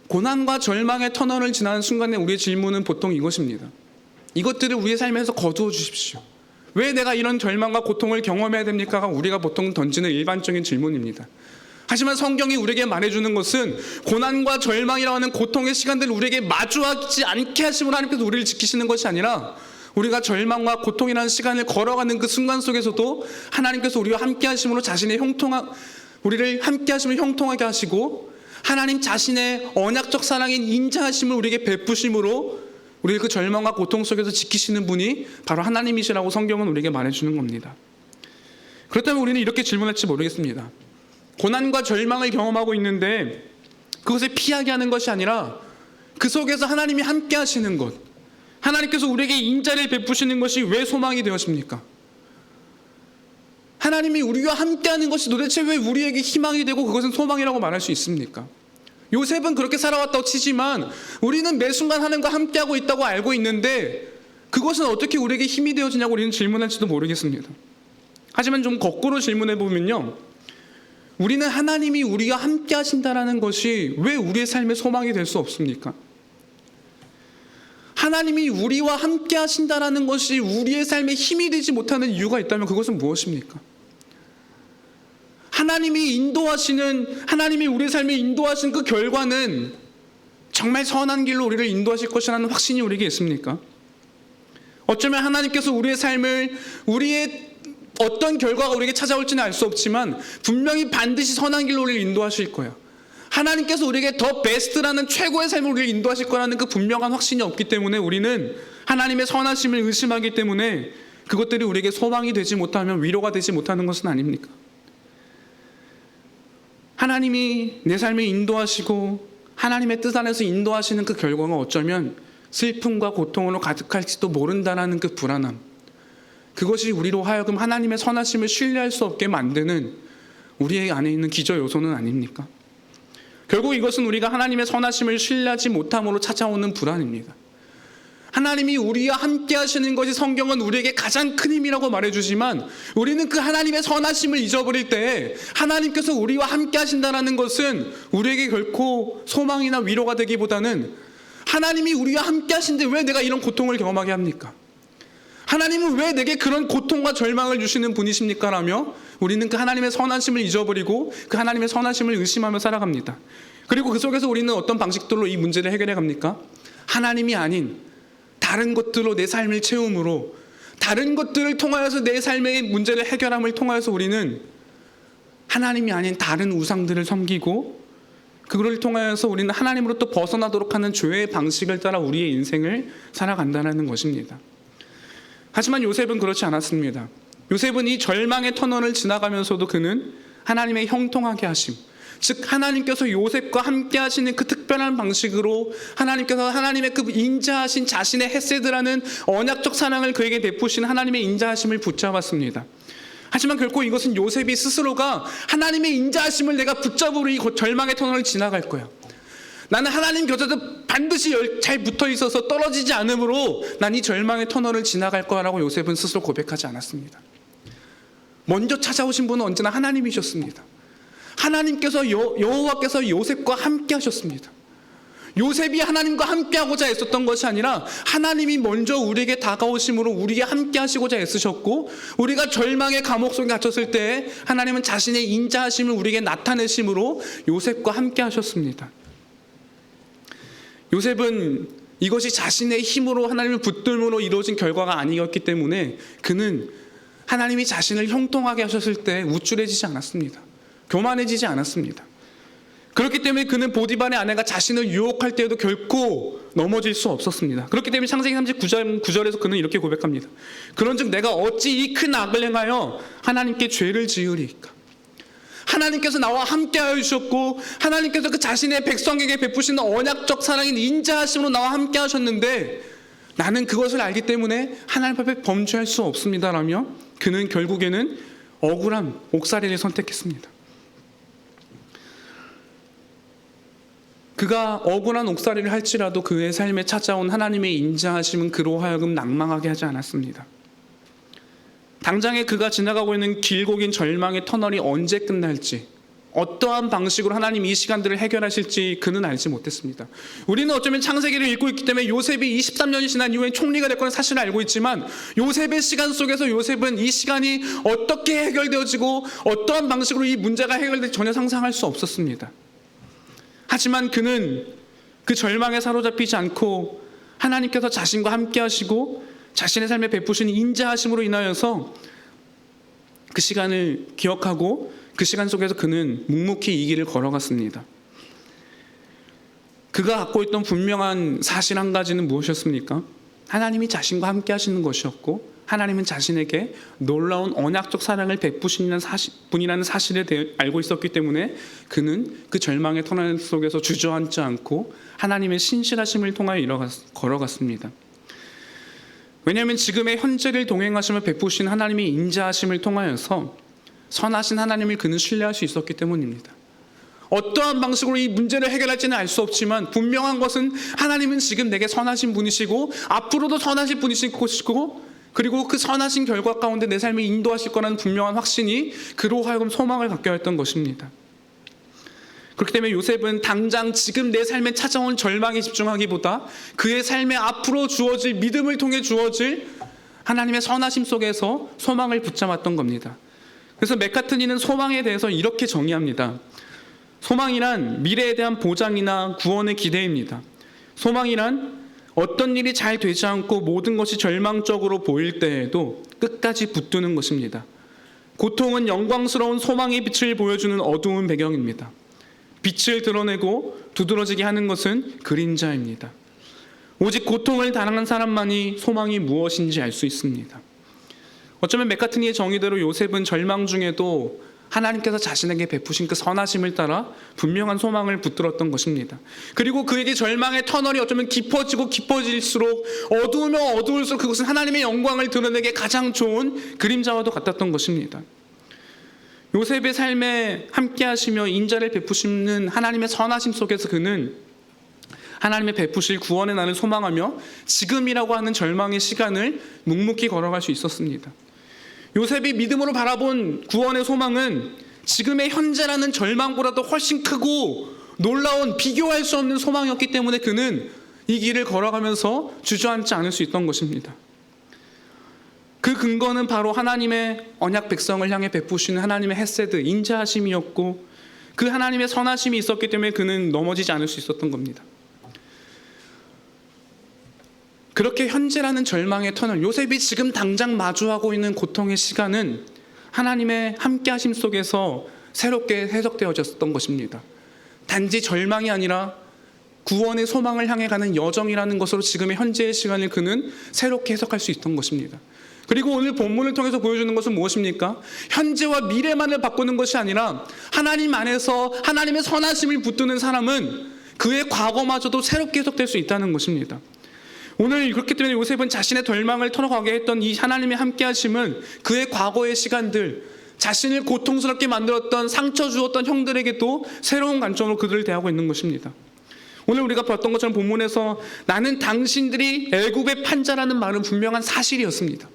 고난과 절망의 터널을 지나는 순간에 우리의 질문은 보통 이것입니다. 이것들을 우리의 삶에서 거두어 주십시오. 왜 내가 이런 절망과 고통을 경험해야 됩니까가 우리가 보통 던지는 일반적인 질문입니다. 하지만 성경이 우리에게 말해주는 것은 고난과 절망이라고 하는 고통의 시간들을 우리에게 마주하지 않게 하시므로 하나님께서 우리를 지키시는 것이 아니라 우리가 절망과 고통이라는 시간을 걸어가는 그 순간 속에서도 하나님께서 우리와 함께 하심으로 우리를 함께 하심을 형통하게 하시고 하나님 자신의 언약적 사랑인 인자하심을 우리에게 베푸심으로 우리를 그 절망과 고통 속에서 지키시는 분이 바로 하나님이시라고 성경은 우리에게 말해주는 겁니다. 그렇다면 우리는 이렇게 질문할지 모르겠습니다. 고난과 절망을 경험하고 있는데 그것을 피하게 하는 것이 아니라 그 속에서 하나님이 함께 하시는 것, 하나님께서 우리에게 인자를 베푸시는 것이 왜 소망이 되었습니까? 하나님이 우리와 함께하는 것이 도대체 왜 우리에게 희망이 되고 그것은 소망이라고 말할 수 있습니까? 요셉은 그렇게 살아왔다고 치지만 우리는 매 순간 하나님과 함께하고 있다고 알고 있는데 그것은 어떻게 우리에게 힘이 되어지냐고 우리는 질문할지도 모르겠습니다. 하지만 좀 거꾸로 질문해 보면요, 우리는 하나님이 우리와 함께 하신다는 것이 왜 우리의 삶의 소망이 될 수 없습니까? 하나님이 우리와 함께 하신다는 것이 우리의 삶에 힘이 되지 못하는 이유가 있다면 그것은 무엇입니까? 하나님이 우리의 삶에 인도하신 그 결과는 정말 선한 길로 우리를 인도하실 것이라는 확신이 우리에게 있습니까? 어쩌면 하나님께서 우리의 삶을 우리의 어떤 결과가 우리에게 찾아올지는 알 수 없지만 분명히 반드시 선한 길로 우리를 인도하실 거야. 하나님께서 우리에게 더 베스트라는 최고의 삶을 우리를 인도하실 거라는 그 분명한 확신이 없기 때문에 우리는 하나님의 선하심을 의심하기 때문에 그것들이 우리에게 소망이 되지 못하면 위로가 되지 못하는 것은 아닙니까? 하나님이 내 삶을 인도하시고 하나님의 뜻 안에서 인도하시는 그 결과가 어쩌면 슬픔과 고통으로 가득할지도 모른다는 그 불안함, 그것이 우리로 하여금 하나님의 선하심을 신뢰할 수 없게 만드는 우리의 안에 있는 기저 요소는 아닙니까? 결국 이것은 우리가 하나님의 선하심을 신뢰하지 못함으로 찾아오는 불안입니다. 하나님이 우리와 함께 하시는 것이 성경은 우리에게 가장 큰 힘이라고 말해주지만 우리는 그 하나님의 선하심을 잊어버릴 때 하나님께서 우리와 함께 하신다는 것은 우리에게 결코 소망이나 위로가 되기보다는 하나님이 우리와 함께 하신데 왜 내가 이런 고통을 경험하게 합니까? 하나님은 왜 내게 그런 고통과 절망을 주시는 분이십니까? 라며 우리는 그 하나님의 선하심을 잊어버리고 그 하나님의 선하심을 의심하며 살아갑니다. 그리고 그 속에서 우리는 어떤 방식들로 이 문제를 해결해 갑니까? 하나님이 아닌 다른 것들로 내 삶을 채움으로, 다른 것들을 통하여서 내 삶의 문제를 해결함을 통하여서 우리는 하나님이 아닌 다른 우상들을 섬기고 그걸 통하여서 우리는 하나님으로부터 벗어나도록 하는 죄의 방식을 따라 우리의 인생을 살아간다는 것입니다. 하지만 요셉은 그렇지 않았습니다. 요셉은 이 절망의 터널을 지나가면서도 그는 하나님의 형통하게 하심, 즉 하나님께서 요셉과 함께 하시는 그 특별한 방식으로 하나님께서 하나님의 그 인자하신 자신의 헤세드라는 언약적 사랑을 그에게 베푸신 하나님의 인자하심을 붙잡았습니다. 하지만 결코 이것은 요셉이 스스로가 하나님의 인자하심을 내가 붙잡으로 이 절망의 터널을 지나갈 거야, 나는 하나님 곁에서 반드시 잘 붙어 있어서 떨어지지 않으므로 난 이 절망의 터널을 지나갈 거라고 요셉은 스스로 고백하지 않았습니다. 먼저 찾아오신 분은 언제나 하나님이셨습니다. 하나님께서 여호와께서 요셉과 함께 하셨습니다. 요셉이 하나님과 함께 하고자 애썼던 것이 아니라 하나님이 먼저 우리에게 다가오심으로 우리에게 함께 하시고자 애쓰셨고, 우리가 절망의 감옥 속에 갇혔을 때 하나님은 자신의 인자하심을 우리에게 나타내심으로 요셉과 함께 하셨습니다. 요셉은 이것이 자신의 힘으로 하나님을 붙들므로 이루어진 결과가 아니었기 때문에 그는 하나님이 자신을 형통하게 하셨을 때 우쭐해지지 않았습니다. 교만해지지 않았습니다. 그렇기 때문에 그는 보디발의 아내가 자신을 유혹할 때에도 결코 넘어질 수 없었습니다. 그렇기 때문에 창세기 39절에서 그는 이렇게 고백합니다. 그런즉 내가 어찌 이 큰 악을 행하여 하나님께 죄를 지으리까? 하나님께서 나와 함께하여 주셨고 하나님께서 그 자신의 백성에게 베푸시는 언약적 사랑인 인자하심으로 나와 함께 하셨는데 나는 그것을 알기 때문에 하나님 앞에 범죄할 수 없습니다라며 그는 결국에는 억울한 옥살이를 선택했습니다. 그가 억울한 옥살이를 할지라도 그의 삶에 찾아온 하나님의 인자하심은 그로 하여금 낭망하게 하지 않았습니다. 당장에 그가 지나가고 있는 길고 긴 절망의 터널이 언제 끝날지, 어떠한 방식으로 하나님 이 시간들을 해결하실지 그는 알지 못했습니다. 우리는 어쩌면 창세기를 읽고 있기 때문에 요셉이 23년이 지난 이후에 총리가 될 거는 사실을 알고 있지만 요셉의 시간 속에서 요셉은 이 시간이 어떻게 해결되어지고 어떠한 방식으로 이 문제가 해결될지 전혀 상상할 수 없었습니다. 하지만 그는 그 절망에 사로잡히지 않고 하나님께서 자신과 함께 하시고 자신의 삶에 베푸신 인자하심으로 인하여서 그 시간을 기억하고 그 시간 속에서 그는 묵묵히 이 길을 걸어갔습니다. 그가 갖고 있던 분명한 사실 한 가지는 무엇이었습니까? 하나님이 자신과 함께 하시는 것이었고 하나님은 자신에게 놀라운 언약적 사랑을 베푸시는 분이라는 사실을 알고 있었기 때문에 그는 그 절망의 터널 속에서 주저앉지 않고 하나님의 신실하심을 통하여 걸어갔습니다. 왜냐하면 지금의 현재를 동행하심을 베푸신 하나님의 인자하심을 통하여서 선하신 하나님을 그는 신뢰할 수 있었기 때문입니다. 어떠한 방식으로 이 문제를 해결할지는 알 수 없지만 분명한 것은 하나님은 지금 내게 선하신 분이시고 앞으로도 선하실 분이실 것이고 그리고 그 선하신 결과 가운데 내 삶을 인도하실 거라는 분명한 확신이 그로 하여금 소망을 갖게 했던 것입니다. 그렇기 때문에 요셉은 당장 지금 내 삶에 찾아온 절망에 집중하기보다 그의 삶에 앞으로 주어질 믿음을 통해 주어질 하나님의 선하심 속에서 소망을 붙잡았던 겁니다. 그래서 맥카트니는 소망에 대해서 이렇게 정의합니다. 소망이란 미래에 대한 보장이나 구원의 기대입니다. 소망이란 어떤 일이 잘 되지 않고 모든 것이 절망적으로 보일 때에도 끝까지 붙드는 것입니다. 고통은 영광스러운 소망의 빛을 보여주는 어두운 배경입니다. 빛을 드러내고 두드러지게 하는 것은 그림자입니다. 오직 고통을 당한 사람만이 소망이 무엇인지 알 수 있습니다. 어쩌면 맥카트니의 정의대로 요셉은 절망 중에도 하나님께서 자신에게 베푸신 그 선하심을 따라 분명한 소망을 붙들었던 것입니다. 그리고 그에게 절망의 터널이 어쩌면 깊어지고 깊어질수록 어두우면 어두울수록 그것은 하나님의 영광을 드러내기에 가장 좋은 그림자와도 같았던 것입니다. 요셉의 삶에 함께 하시며 인자를 베푸시는 하나님의 선하심 속에서 그는 하나님의 베푸실 구원의 날을 소망하며 지금이라고 하는 절망의 시간을 묵묵히 걸어갈 수 있었습니다. 요셉이 믿음으로 바라본 구원의 소망은 지금의 현재라는 절망보다도 훨씬 크고 놀라운 비교할 수 없는 소망이었기 때문에 그는 이 길을 걸어가면서 주저앉지 않을 수 있던 것입니다. 그 근거는 바로 하나님의 언약 백성을 향해 베푸시는 하나님의 헤세드, 인자하심이었고 그 하나님의 선하심이 있었기 때문에 그는 넘어지지 않을 수 있었던 겁니다. 그렇게 현재라는 절망의 터널, 요셉이 지금 당장 마주하고 있는 고통의 시간은 하나님의 함께하심 속에서 새롭게 해석되어졌던 것입니다. 단지 절망이 아니라 구원의 소망을 향해 가는 여정이라는 것으로 지금의 현재의 시간을 그는 새롭게 해석할 수 있던 것입니다. 그리고 오늘 본문을 통해서 보여주는 것은 무엇입니까? 현재와 미래만을 바꾸는 것이 아니라 하나님 안에서 하나님의 선하심을 붙드는 사람은 그의 과거마저도 새롭게 해석될 수 있다는 것입니다. 오늘 그렇기 때문에 요셉은 자신의 절망을 털어가게 했던 이 하나님의 함께하심은 그의 과거의 시간들, 자신을 고통스럽게 만들었던 상처 주었던 형들에게도 새로운 관점으로 그들을 대하고 있는 것입니다. 오늘 우리가 봤던 것처럼 본문에서 나는 당신들이 애굽의 판자라는 말은 분명한 사실이었습니다.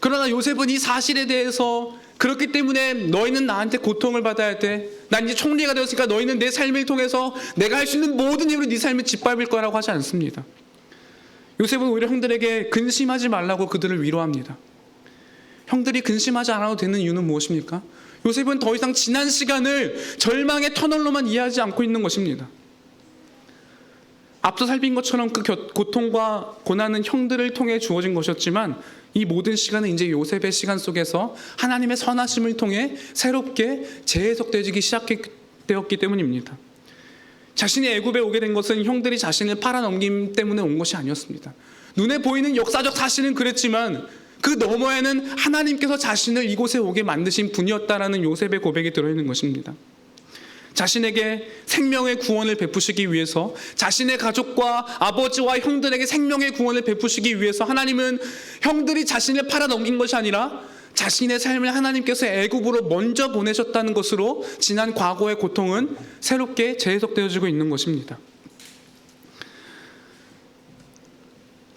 그러나 요셉은 이 사실에 대해서 그렇기 때문에 너희는 나한테 고통을 받아야 돼. 난 이제 총리가 되었으니까 너희는 내 삶을 통해서 내가 할 수 있는 모든 힘으로 네 삶을 짓밟을 거라고 하지 않습니다. 요셉은 오히려 형들에게 근심하지 말라고 그들을 위로합니다. 형들이 근심하지 않아도 되는 이유는 무엇입니까? 요셉은 더 이상 지난 시간을 절망의 터널로만 이해하지 않고 있는 것입니다. 앞서 살핀 것처럼 그 고통과 고난은 형들을 통해 주어진 것이었지만 이 모든 시간은 이제 요셉의 시간 속에서 하나님의 선하심을 통해 새롭게 재해석되기 시작되었기 때문입니다. 자신이 애굽에 오게 된 것은 형들이 자신을 팔아넘김 때문에 온 것이 아니었습니다. 눈에 보이는 역사적 사실은 그랬지만 그 너머에는 하나님께서 자신을 이곳에 오게 만드신 분이었다라는 요셉의 고백이 들어있는 것입니다. 자신에게 생명의 구원을 베푸시기 위해서 자신의 가족과 아버지와 형들에게 생명의 구원을 베푸시기 위해서 하나님은 형들이 자신을 팔아넘긴 것이 아니라 자신의 삶을 하나님께서 애굽으로 먼저 보내셨다는 것으로 지난 과거의 고통은 새롭게 재해석되어지고 있는 것입니다.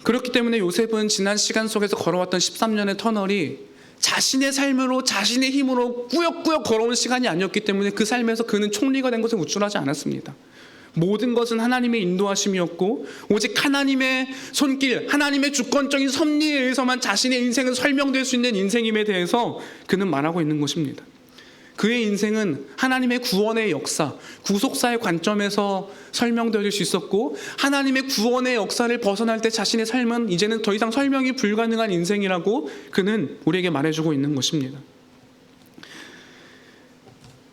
그렇기 때문에 요셉은 지난 시간 속에서 걸어왔던 13년의 터널이 자신의 삶으로 자신의 힘으로 꾸역꾸역 걸어온 시간이 아니었기 때문에 그 삶에서 그는 총리가 된 것을 우쭐하지 않았습니다. 모든 것은 하나님의 인도하심이었고 오직 하나님의 손길, 하나님의 주권적인 섭리에 의해서만 자신의 인생은 설명될 수 있는 인생임에 대해서 그는 말하고 있는 것입니다. 그의 인생은 하나님의 구원의 역사, 구속사의 관점에서 설명될 수 있었고 하나님의 구원의 역사를 벗어날 때 자신의 삶은 이제는 더 이상 설명이 불가능한 인생이라고 그는 우리에게 말해주고 있는 것입니다.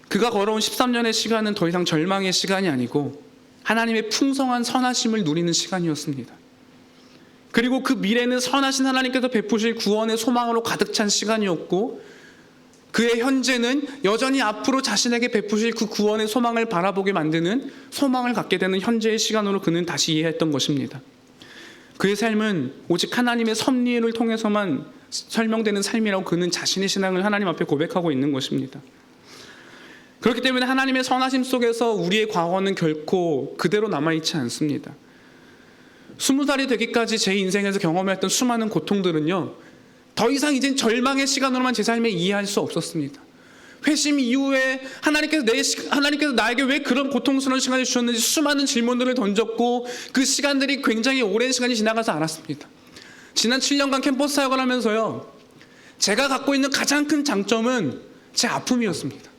그가 걸어온 13년의 시간은 더 이상 절망의 시간이 아니고 하나님의 풍성한 선하심을 누리는 시간이었습니다. 그리고 그 미래는 선하신 하나님께서 베푸실 구원의 소망으로 가득 찬 시간이었고 그의 현재는 여전히 앞으로 자신에게 베푸실 그 구원의 소망을 바라보게 만드는 소망을 갖게 되는 현재의 시간으로 그는 다시 이해했던 것입니다. 그의 삶은 오직 하나님의 섭리를 통해서만 설명되는 삶이라고 그는 자신의 신앙을 하나님 앞에 고백하고 있는 것입니다. 그렇기 때문에 하나님의 선하심 속에서 우리의 과거는 결코 그대로 남아있지 않습니다. 20살이 되기까지 제 인생에서 경험했던 수많은 고통들은요, 더 이상 이젠 절망의 시간으로만 제 삶에 이해할 수 없었습니다. 회심 이후에 하나님께서 나에게 왜 그런 고통스러운 시간을 주셨는지 수많은 질문들을 던졌고 그 시간들이 굉장히 오랜 시간이 지나가서 알았습니다. 지난 7년간 캠퍼스 사역을 하면서요, 제가 갖고 있는 가장 큰 장점은 제 아픔이었습니다.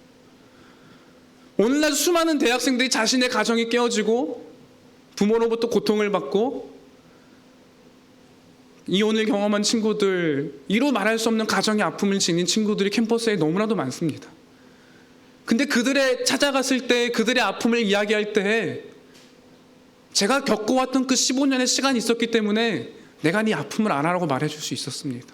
오늘날 수많은 대학생들이 자신의 가정이 깨어지고 부모로부터 고통을 받고 이혼을 경험한 친구들, 이루 말할 수 없는 가정의 아픔을 지닌 친구들이 캠퍼스에 너무나도 많습니다. 근데 그들의 찾아갔을 때 그들의 아픔을 이야기할 때 제가 겪어왔던 그 15년의 시간이 있었기 때문에 내가 네 아픔을 알아라고 말해줄 수 있었습니다.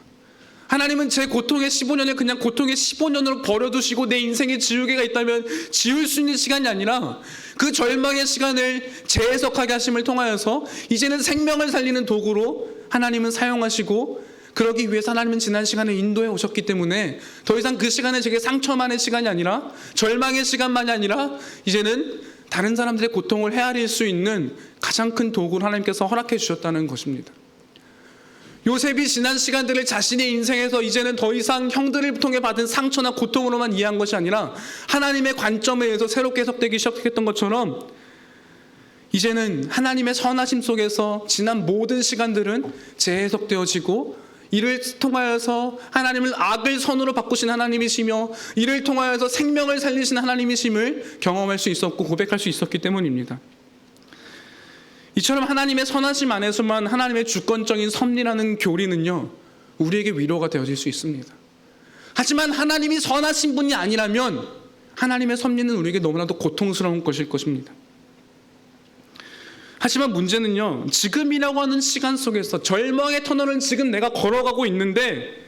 하나님은 제 고통의 15년을 그냥 고통의 15년으로 버려두시고 내 인생에 지우개가 있다면 지울 수 있는 시간이 아니라 그 절망의 시간을 재해석하게 하심을 통하여서 이제는 생명을 살리는 도구로 하나님은 사용하시고, 그러기 위해서 하나님은 지난 시간을 인도해 오셨기 때문에 더 이상 그 시간은 제게 상처만의 시간이 아니라 절망의 시간만이 아니라 이제는 다른 사람들의 고통을 헤아릴 수 있는 가장 큰 도구를 하나님께서 허락해 주셨다는 것입니다. 요셉이 지난 시간들을 자신의 인생에서 이제는 더 이상 형들을 통해 받은 상처나 고통으로만 이해한 것이 아니라 하나님의 관점에 의해서 새롭게 해석되기 시작했던 것처럼 이제는 하나님의 선하심 속에서 지난 모든 시간들은 재해석되어지고 이를 통하여서 하나님을 악을 선으로 바꾸신 하나님이시며 이를 통하여서 생명을 살리신 하나님이심을 경험할 수 있었고 고백할 수 있었기 때문입니다. 이처럼 하나님의 선하심 안에서만 하나님의 주권적인 섭리라는 교리는요, 우리에게 위로가 되어질 수 있습니다. 하지만 하나님이 선하신 분이 아니라면 하나님의 섭리는 우리에게 너무나도 고통스러운 것일 것입니다. 하지만 문제는요, 지금이라고 하는 시간 속에서 절망의 터널을 지금 내가 걸어가고 있는데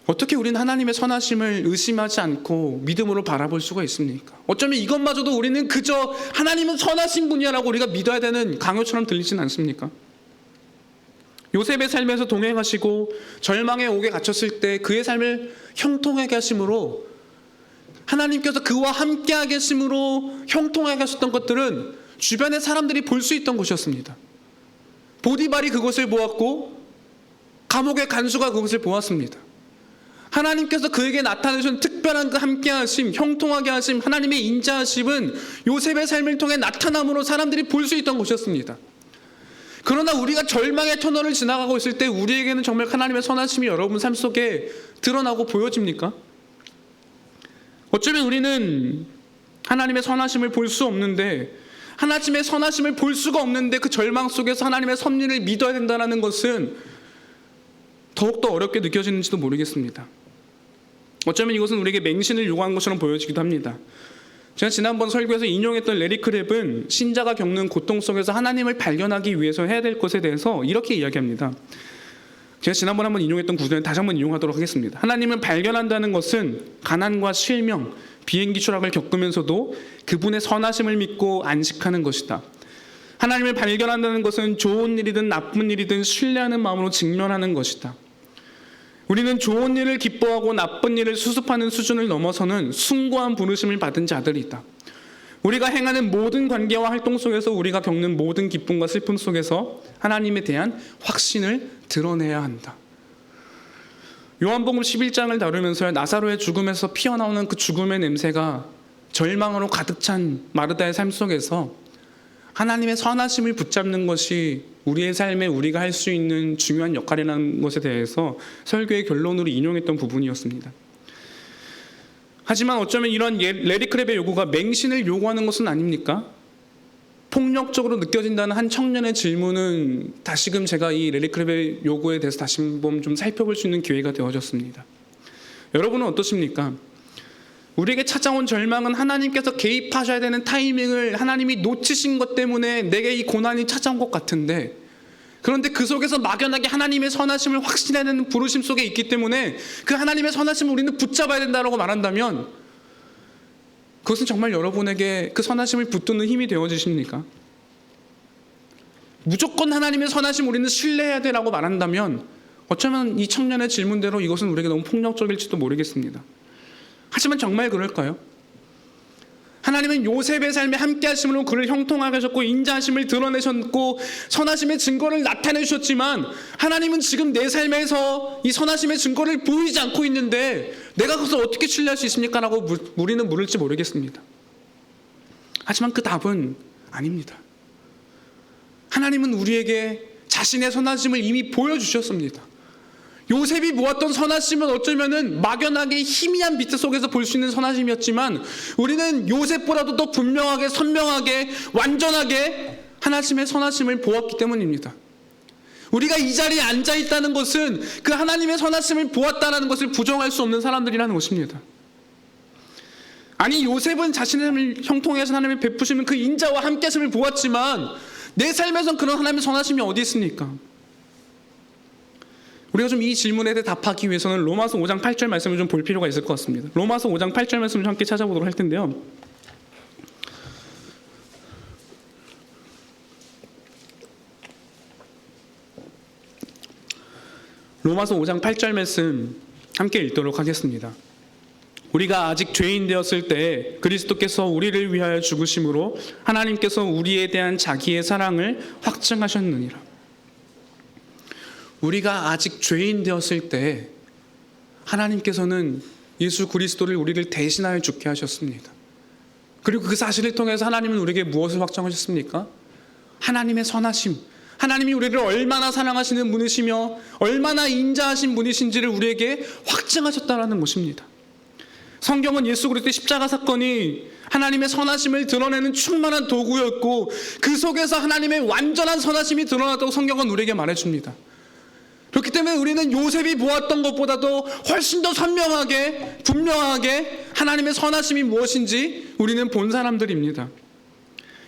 어떻게 우리는 하나님의 선하심을 의심하지 않고 믿음으로 바라볼 수가 있습니까? 어쩌면 이것마저도 우리는 그저 하나님은 선하신 분이야라고 우리가 믿어야 되는 강요처럼 들리진 않습니까? 요셉의 삶에서 동행하시고 절망의 옥에 갇혔을 때 그의 삶을 형통하게 하심으로, 하나님께서 그와 함께하게 하심으로 형통하게 하셨던 것들은 주변의 사람들이 볼 수 있던 것이었습니다. 보디발이 그것을 보았고 감옥의 간수가 그것을 보았습니다. 하나님께서 그에게 나타내신 특별한 그 함께하심, 형통하게 하심, 하나님의 인자하심은 요셉의 삶을 통해 나타남으로 사람들이 볼 수 있던 것이었습니다. 그러나 우리가 절망의 터널을 지나가고 있을 때 우리에게는 정말 하나님의 선하심이 여러분 삶 속에 드러나고 보여집니까? 어쩌면 우리는 하나님의 선하심을 볼 수 없는데, 하나님의 선하심을 볼 수가 없는데 그 절망 속에서 하나님의 섭리를 믿어야 된다는 것은 더욱더 어렵게 느껴지는지도 모르겠습니다. 어쩌면 이것은 우리에게 맹신을 요구한 것처럼 보여지기도 합니다. 제가 지난번 설교에서 인용했던 레리 크랩은 신자가 겪는 고통 속에서 하나님을 발견하기 위해서 해야 될 것에 대해서 이렇게 이야기합니다. 제가 지난번 한번 인용했던 구절을 다시 한번 인용하도록 하겠습니다. 하나님을 발견한다는 것은 가난과 실명, 비행기 추락을 겪으면서도 그분의 선하심을 믿고 안식하는 것이다. 하나님을 발견한다는 것은 좋은 일이든 나쁜 일이든 신뢰하는 마음으로 직면하는 것이다. 우리는 좋은 일을 기뻐하고 나쁜 일을 수습하는 수준을 넘어서는 숭고한 부르심을 받은 자들이다. 우리가 행하는 모든 관계와 활동 속에서 우리가 겪는 모든 기쁨과 슬픔 속에서 하나님에 대한 확신을 드러내야 한다. 요한복음 11장을 다루면서 나사로의 죽음에서 피어나오는 그 죽음의 냄새가 절망으로 가득 찬 마르다의 삶 속에서 하나님의 선하심을 붙잡는 것이 우리의 삶에 우리가 할 수 있는 중요한 역할이라는 것에 대해서 설교의 결론으로 인용했던 부분이었습니다. 하지만 어쩌면 이런 레리 크랩의 요구가 맹신을 요구하는 것은 아닙니까? 폭력적으로 느껴진다는 한 청년의 질문은 다시금 제가 이 레리 크랩의 요구에 대해서 다시 한번 좀 살펴볼 수 있는 기회가 되어졌습니다. 여러분은 어떠십니까? 우리에게 찾아온 절망은 하나님께서 개입하셔야 되는 타이밍을 하나님이 놓치신 것 때문에 내게 이 고난이 찾아온 것 같은데, 그런데 그 속에서 막연하게 하나님의 선하심을 확신해야 되는 부르심 속에 있기 때문에 그 하나님의 선하심을 우리는 붙잡아야 된다고 말한다면 그것은 정말 여러분에게 그 선하심을 붙드는 힘이 되어지십니까? 무조건 하나님의 선하심 우리는 신뢰해야 되라고 말한다면 어쩌면 이 청년의 질문대로 이것은 우리에게 너무 폭력적일지도 모르겠습니다. 하지만 정말 그럴까요? 하나님은 요셉의 삶에 함께 하심으로 그를 형통하게 하셨고 인자하심을 드러내셨고 선하심의 증거를 나타내주셨지만, 하나님은 지금 내 삶에서 이 선하심의 증거를 보이지 않고 있는데 내가 그것을 어떻게 신뢰할 수 있습니까? 라고 우리는 물을지 모르겠습니다. 하지만 그 답은 아닙니다. 하나님은 우리에게 자신의 선하심을 이미 보여주셨습니다. 요셉이 모았던 선하심은 어쩌면은 막연하게 희미한 빛 속에서 볼 수 있는 선하심이었지만, 우리는 요셉보다도 더 분명하게, 선명하게, 완전하게 하나님의 선하심을 보았기 때문입니다. 우리가 이 자리에 앉아 있다는 것은 그 하나님의 선하심을 보았다는 것을 부정할 수 없는 사람들이라는 것입니다. 아니, 요셉은 자신의 삶을 형통하게 하신 하나님의 베푸시는 그 인자와 함께 하심을 보았지만 내 삶에선 그런 하나님의 선하심이 어디 있습니까? 우리가 좀 이 질문에 대해 답하기 위해서는 로마서 5장 8절 말씀을 좀 볼 필요가 있을 것 같습니다. 로마서 5장 8절 말씀을 함께 찾아보도록 할 텐데요. 로마서 5장 8절 말씀 함께 읽도록 하겠습니다. 우리가 아직 죄인 되었을 때 그리스도께서 우리를 위하여 죽으심으로 하나님께서 우리에 대한 자기의 사랑을 확증하셨느니라. 우리가 아직 죄인 되었을 때 하나님께서는 예수 그리스도를 우리를 대신하여 죽게 하셨습니다. 그리고 그 사실을 통해서 하나님은 우리에게 무엇을 확정하셨습니까? 하나님의 선하심, 하나님이 우리를 얼마나 사랑하시는 분이시며 얼마나 인자하신 분이신지를 우리에게 확증하셨다는 것입니다. 성경은 예수 그리스도의 십자가 사건이 하나님의 선하심을 드러내는 충만한 도구였고 그 속에서 하나님의 완전한 선하심이 드러났다고 성경은 우리에게 말해줍니다. 그렇기 때문에 우리는 요셉이 보았던 것보다도 훨씬 더 선명하게, 분명하게 하나님의 선하심이 무엇인지 우리는 본 사람들입니다.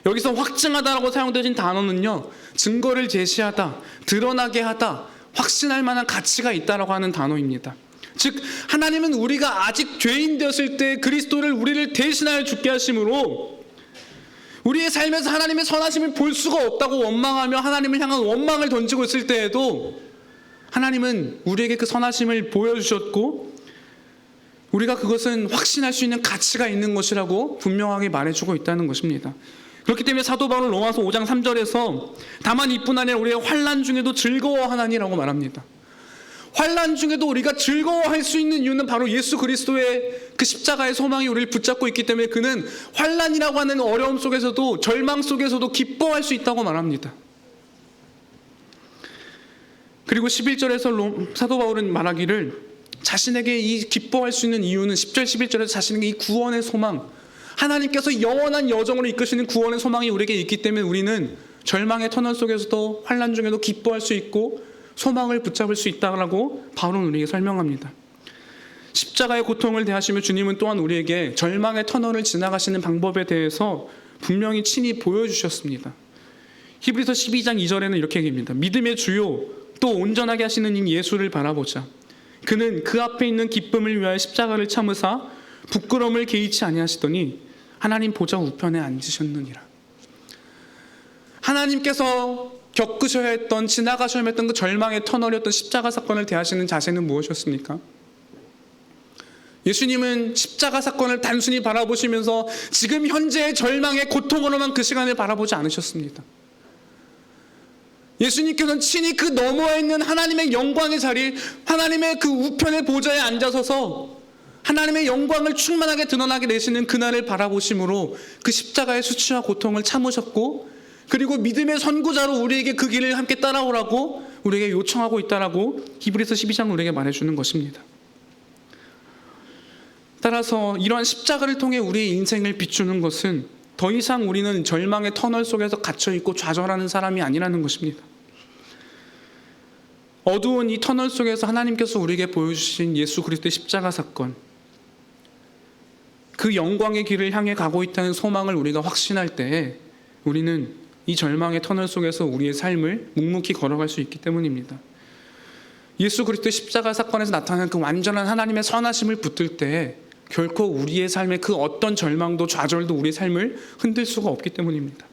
여기서 확증하다라고 사용되어진 단어는요, 증거를 제시하다, 드러나게 하다, 확신할 만한 가치가 있다라고 하는 단어입니다. 즉 하나님은 우리가 아직 죄인 되었을 때 그리스도를 우리를 대신하여 죽게 하심으로 우리의 삶에서 하나님의 선하심을 볼 수가 없다고 원망하며 하나님을 향한 원망을 던지고 있을 때에도 하나님은 우리에게 그 선하심을 보여주셨고 우리가 그것은 확신할 수 있는 가치가 있는 것이라고 분명하게 말해주고 있다는 것입니다. 그렇기 때문에 사도 바울은 로마서 5장 3절에서 다만 이뿐 아니라 우리의 환난 중에도 즐거워하나니라고 말합니다. 환난 중에도 우리가 즐거워할 수 있는 이유는 바로 예수 그리스도의 그 십자가의 소망이 우리를 붙잡고 있기 때문에 그는 환난이라고 하는 어려움 속에서도 절망 속에서도 기뻐할 수 있다고 말합니다. 그리고 11절에서 사도 바울은 말하기를 자신에게 이 기뻐할 수 있는 이유는 10절 11절에서 자신에게 이 구원의 소망, 하나님께서 영원한 여정으로 이끄시는 구원의 소망이 우리에게 있기 때문에 우리는 절망의 터널 속에서도 환난 중에도 기뻐할 수 있고 소망을 붙잡을 수 있다고 바울은 우리에게 설명합니다. 십자가의 고통을 대하시며 주님은 또한 우리에게 절망의 터널을 지나가시는 방법에 대해서 분명히 친히 보여주셨습니다. 히브리서 12장 2절에는 이렇게 얘기합니다. 믿음의 주요 또 온전하게 하시는 이 예수를 바라보자. 그는 그 앞에 있는 기쁨을 위하여 십자가를 참으사 부끄러움을 개의치 아니하시더니 하나님 보좌 우편에 앉으셨느니라. 하나님께서 겪으셔야 했던, 지나가셔야 했던 그 절망의 터널이었던 십자가 사건을 대하시는 자세는 무엇이었습니까? 예수님은 십자가 사건을 단순히 바라보시면서 지금 현재의 절망의 고통으로만 그 시간을 바라보지 않으셨습니다. 예수님께서는 친히 그 너머에 있는 하나님의 영광의 자리, 하나님의 그 우편의 보좌에 앉아서서 하나님의 영광을 충만하게 드러나게 되시는 그날을 바라보심으로 그 십자가의 수치와 고통을 참으셨고, 그리고 믿음의 선구자로 우리에게 그 길을 함께 따라오라고 우리에게 요청하고 있다라고 히브리서 12장 우리에게 말해주는 것입니다. 따라서 이러한 십자가를 통해 우리의 인생을 비추는 것은 더 이상 우리는 절망의 터널 속에서 갇혀있고 좌절하는 사람이 아니라는 것입니다. 어두운 이 터널 속에서 하나님께서 우리에게 보여주신 예수 그리스도의 십자가 사건, 그 영광의 길을 향해 가고 있다는 소망을 우리가 확신할 때에 우리는 이 절망의 터널 속에서 우리의 삶을 묵묵히 걸어갈 수 있기 때문입니다. 예수 그리스도의 십자가 사건에서 나타나는 그 완전한 하나님의 선하심을 붙들 때 결코 우리의 삶의 그 어떤 절망도 좌절도 우리의 삶을 흔들 수가 없기 때문입니다.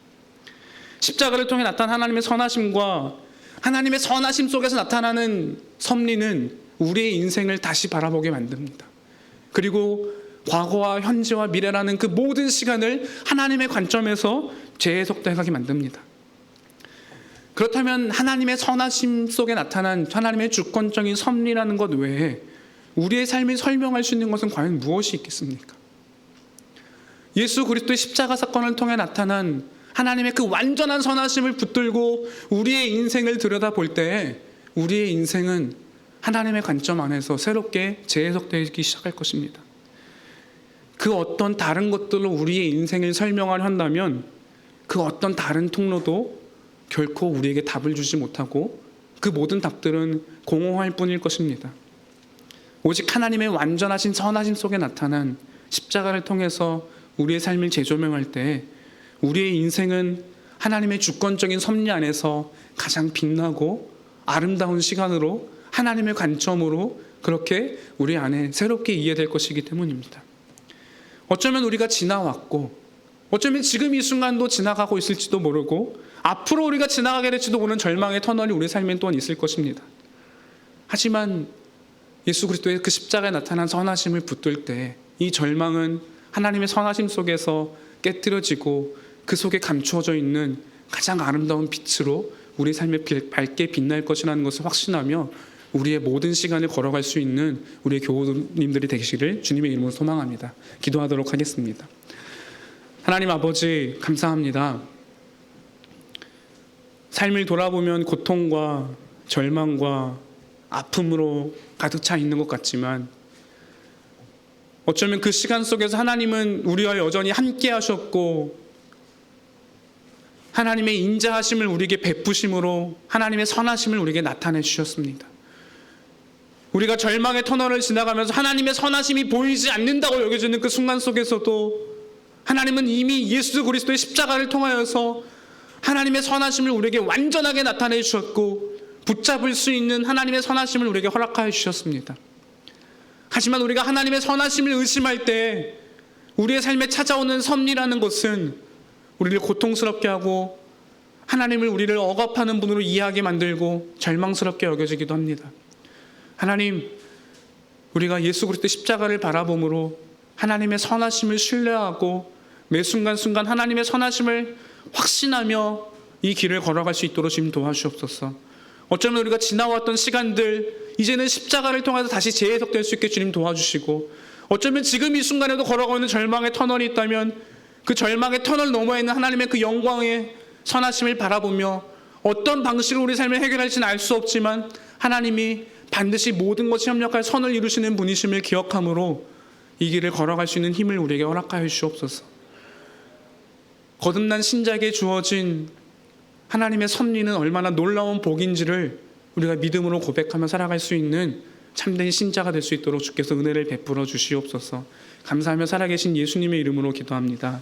십자가를 통해 나타난 하나님의 선하심과 하나님의 선하심 속에서 나타나는 섭리는 우리의 인생을 다시 바라보게 만듭니다. 그리고 과거와 현재와 미래라는 그 모든 시간을 하나님의 관점에서 재해석되게 만듭니다. 그렇다면 하나님의 선하심 속에 나타난 하나님의 주권적인 섭리라는 것 외에 우리의 삶을 설명할 수 있는 것은 과연 무엇이 있겠습니까? 예수 그리스도의 십자가 사건을 통해 나타난 하나님의 그 완전한 선하심을 붙들고 우리의 인생을 들여다볼 때 우리의 인생은 하나님의 관점 안에서 새롭게 재해석되기 시작할 것입니다. 그 어떤 다른 것들로 우리의 인생을 설명하려 한다면 그 어떤 다른 통로도 결코 우리에게 답을 주지 못하고 그 모든 답들은 공허할 뿐일 것입니다. 오직 하나님의 완전하신 선하심 속에 나타난 십자가를 통해서 우리의 삶을 재조명할 때 우리의 인생은 하나님의 주권적인 섭리 안에서 가장 빛나고 아름다운 시간으로 하나님의 관점으로 그렇게 우리 안에 새롭게 이해될 것이기 때문입니다. 어쩌면 우리가 지나왔고 어쩌면 지금 이 순간도 지나가고 있을지도 모르고 앞으로 우리가 지나가게 될지도 모르는 절망의 터널이 우리 삶에 또한 있을 것입니다. 하지만 예수 그리스도의 그 십자가에 나타난 선하심을 붙들 때 이 절망은 하나님의 선하심 속에서 깨트려지고 그 속에 감추어져 있는 가장 아름다운 빛으로 우리 삶에 밝게 빛날 것이라는 것을 확신하며 우리의 모든 시간을 걸어갈 수 있는 우리의 교우님들이 되시기를 주님의 이름으로 소망합니다. 기도하도록 하겠습니다. 하나님 아버지 감사합니다. 삶을 돌아보면 고통과 절망과 아픔으로 가득 차 있는 것 같지만 어쩌면 그 시간 속에서 하나님은 우리와 여전히 함께 하셨고 하나님의 인자하심을 우리에게 베푸심으로 하나님의 선하심을 우리에게 나타내 주셨습니다. 우리가 절망의 터널을 지나가면서 하나님의 선하심이 보이지 않는다고 여겨지는 그 순간 속에서도 하나님은 이미 예수 그리스도의 십자가를 통하여서 하나님의 선하심을 우리에게 완전하게 나타내 주셨고 붙잡을 수 있는 하나님의 선하심을 우리에게 허락하여 주셨습니다. 하지만 우리가 하나님의 선하심을 의심할 때 우리의 삶에 찾아오는 섭리라는 것은 우리를 고통스럽게 하고 하나님을 우리를 억압하는 분으로 이해하게 만들고 절망스럽게 여겨지기도 합니다. 하나님, 우리가 예수 그리스도의 십자가를 바라봄으로 하나님의 선하심을 신뢰하고 매 순간순간 하나님의 선하심을 확신하며 이 길을 걸어갈 수 있도록 주님 도와주옵소서. 어쩌면 우리가 지나왔던 시간들 이제는 십자가를 통해서 다시 재해석될 수 있게 주님 도와주시고 어쩌면 지금 이 순간에도 걸어가는 절망의 터널이 있다면 그 절망의 터널 너머에 있는 하나님의 그 영광의 선하심을 바라보며 어떤 방식으로 우리 삶을 해결할지는 알 수 없지만 하나님이 반드시 모든 것이 협력할 선을 이루시는 분이심을 기억함으로 이 길을 걸어갈 수 있는 힘을 우리에게 허락하여 주옵소서. 거듭난 신자에게 주어진 하나님의 섭리는 얼마나 놀라운 복인지를 우리가 믿음으로 고백하며 살아갈 수 있는 참된 신자가 될 수 있도록 주께서 은혜를 베풀어 주시옵소서. 감사하며 살아계신 예수님의 이름으로 기도합니다.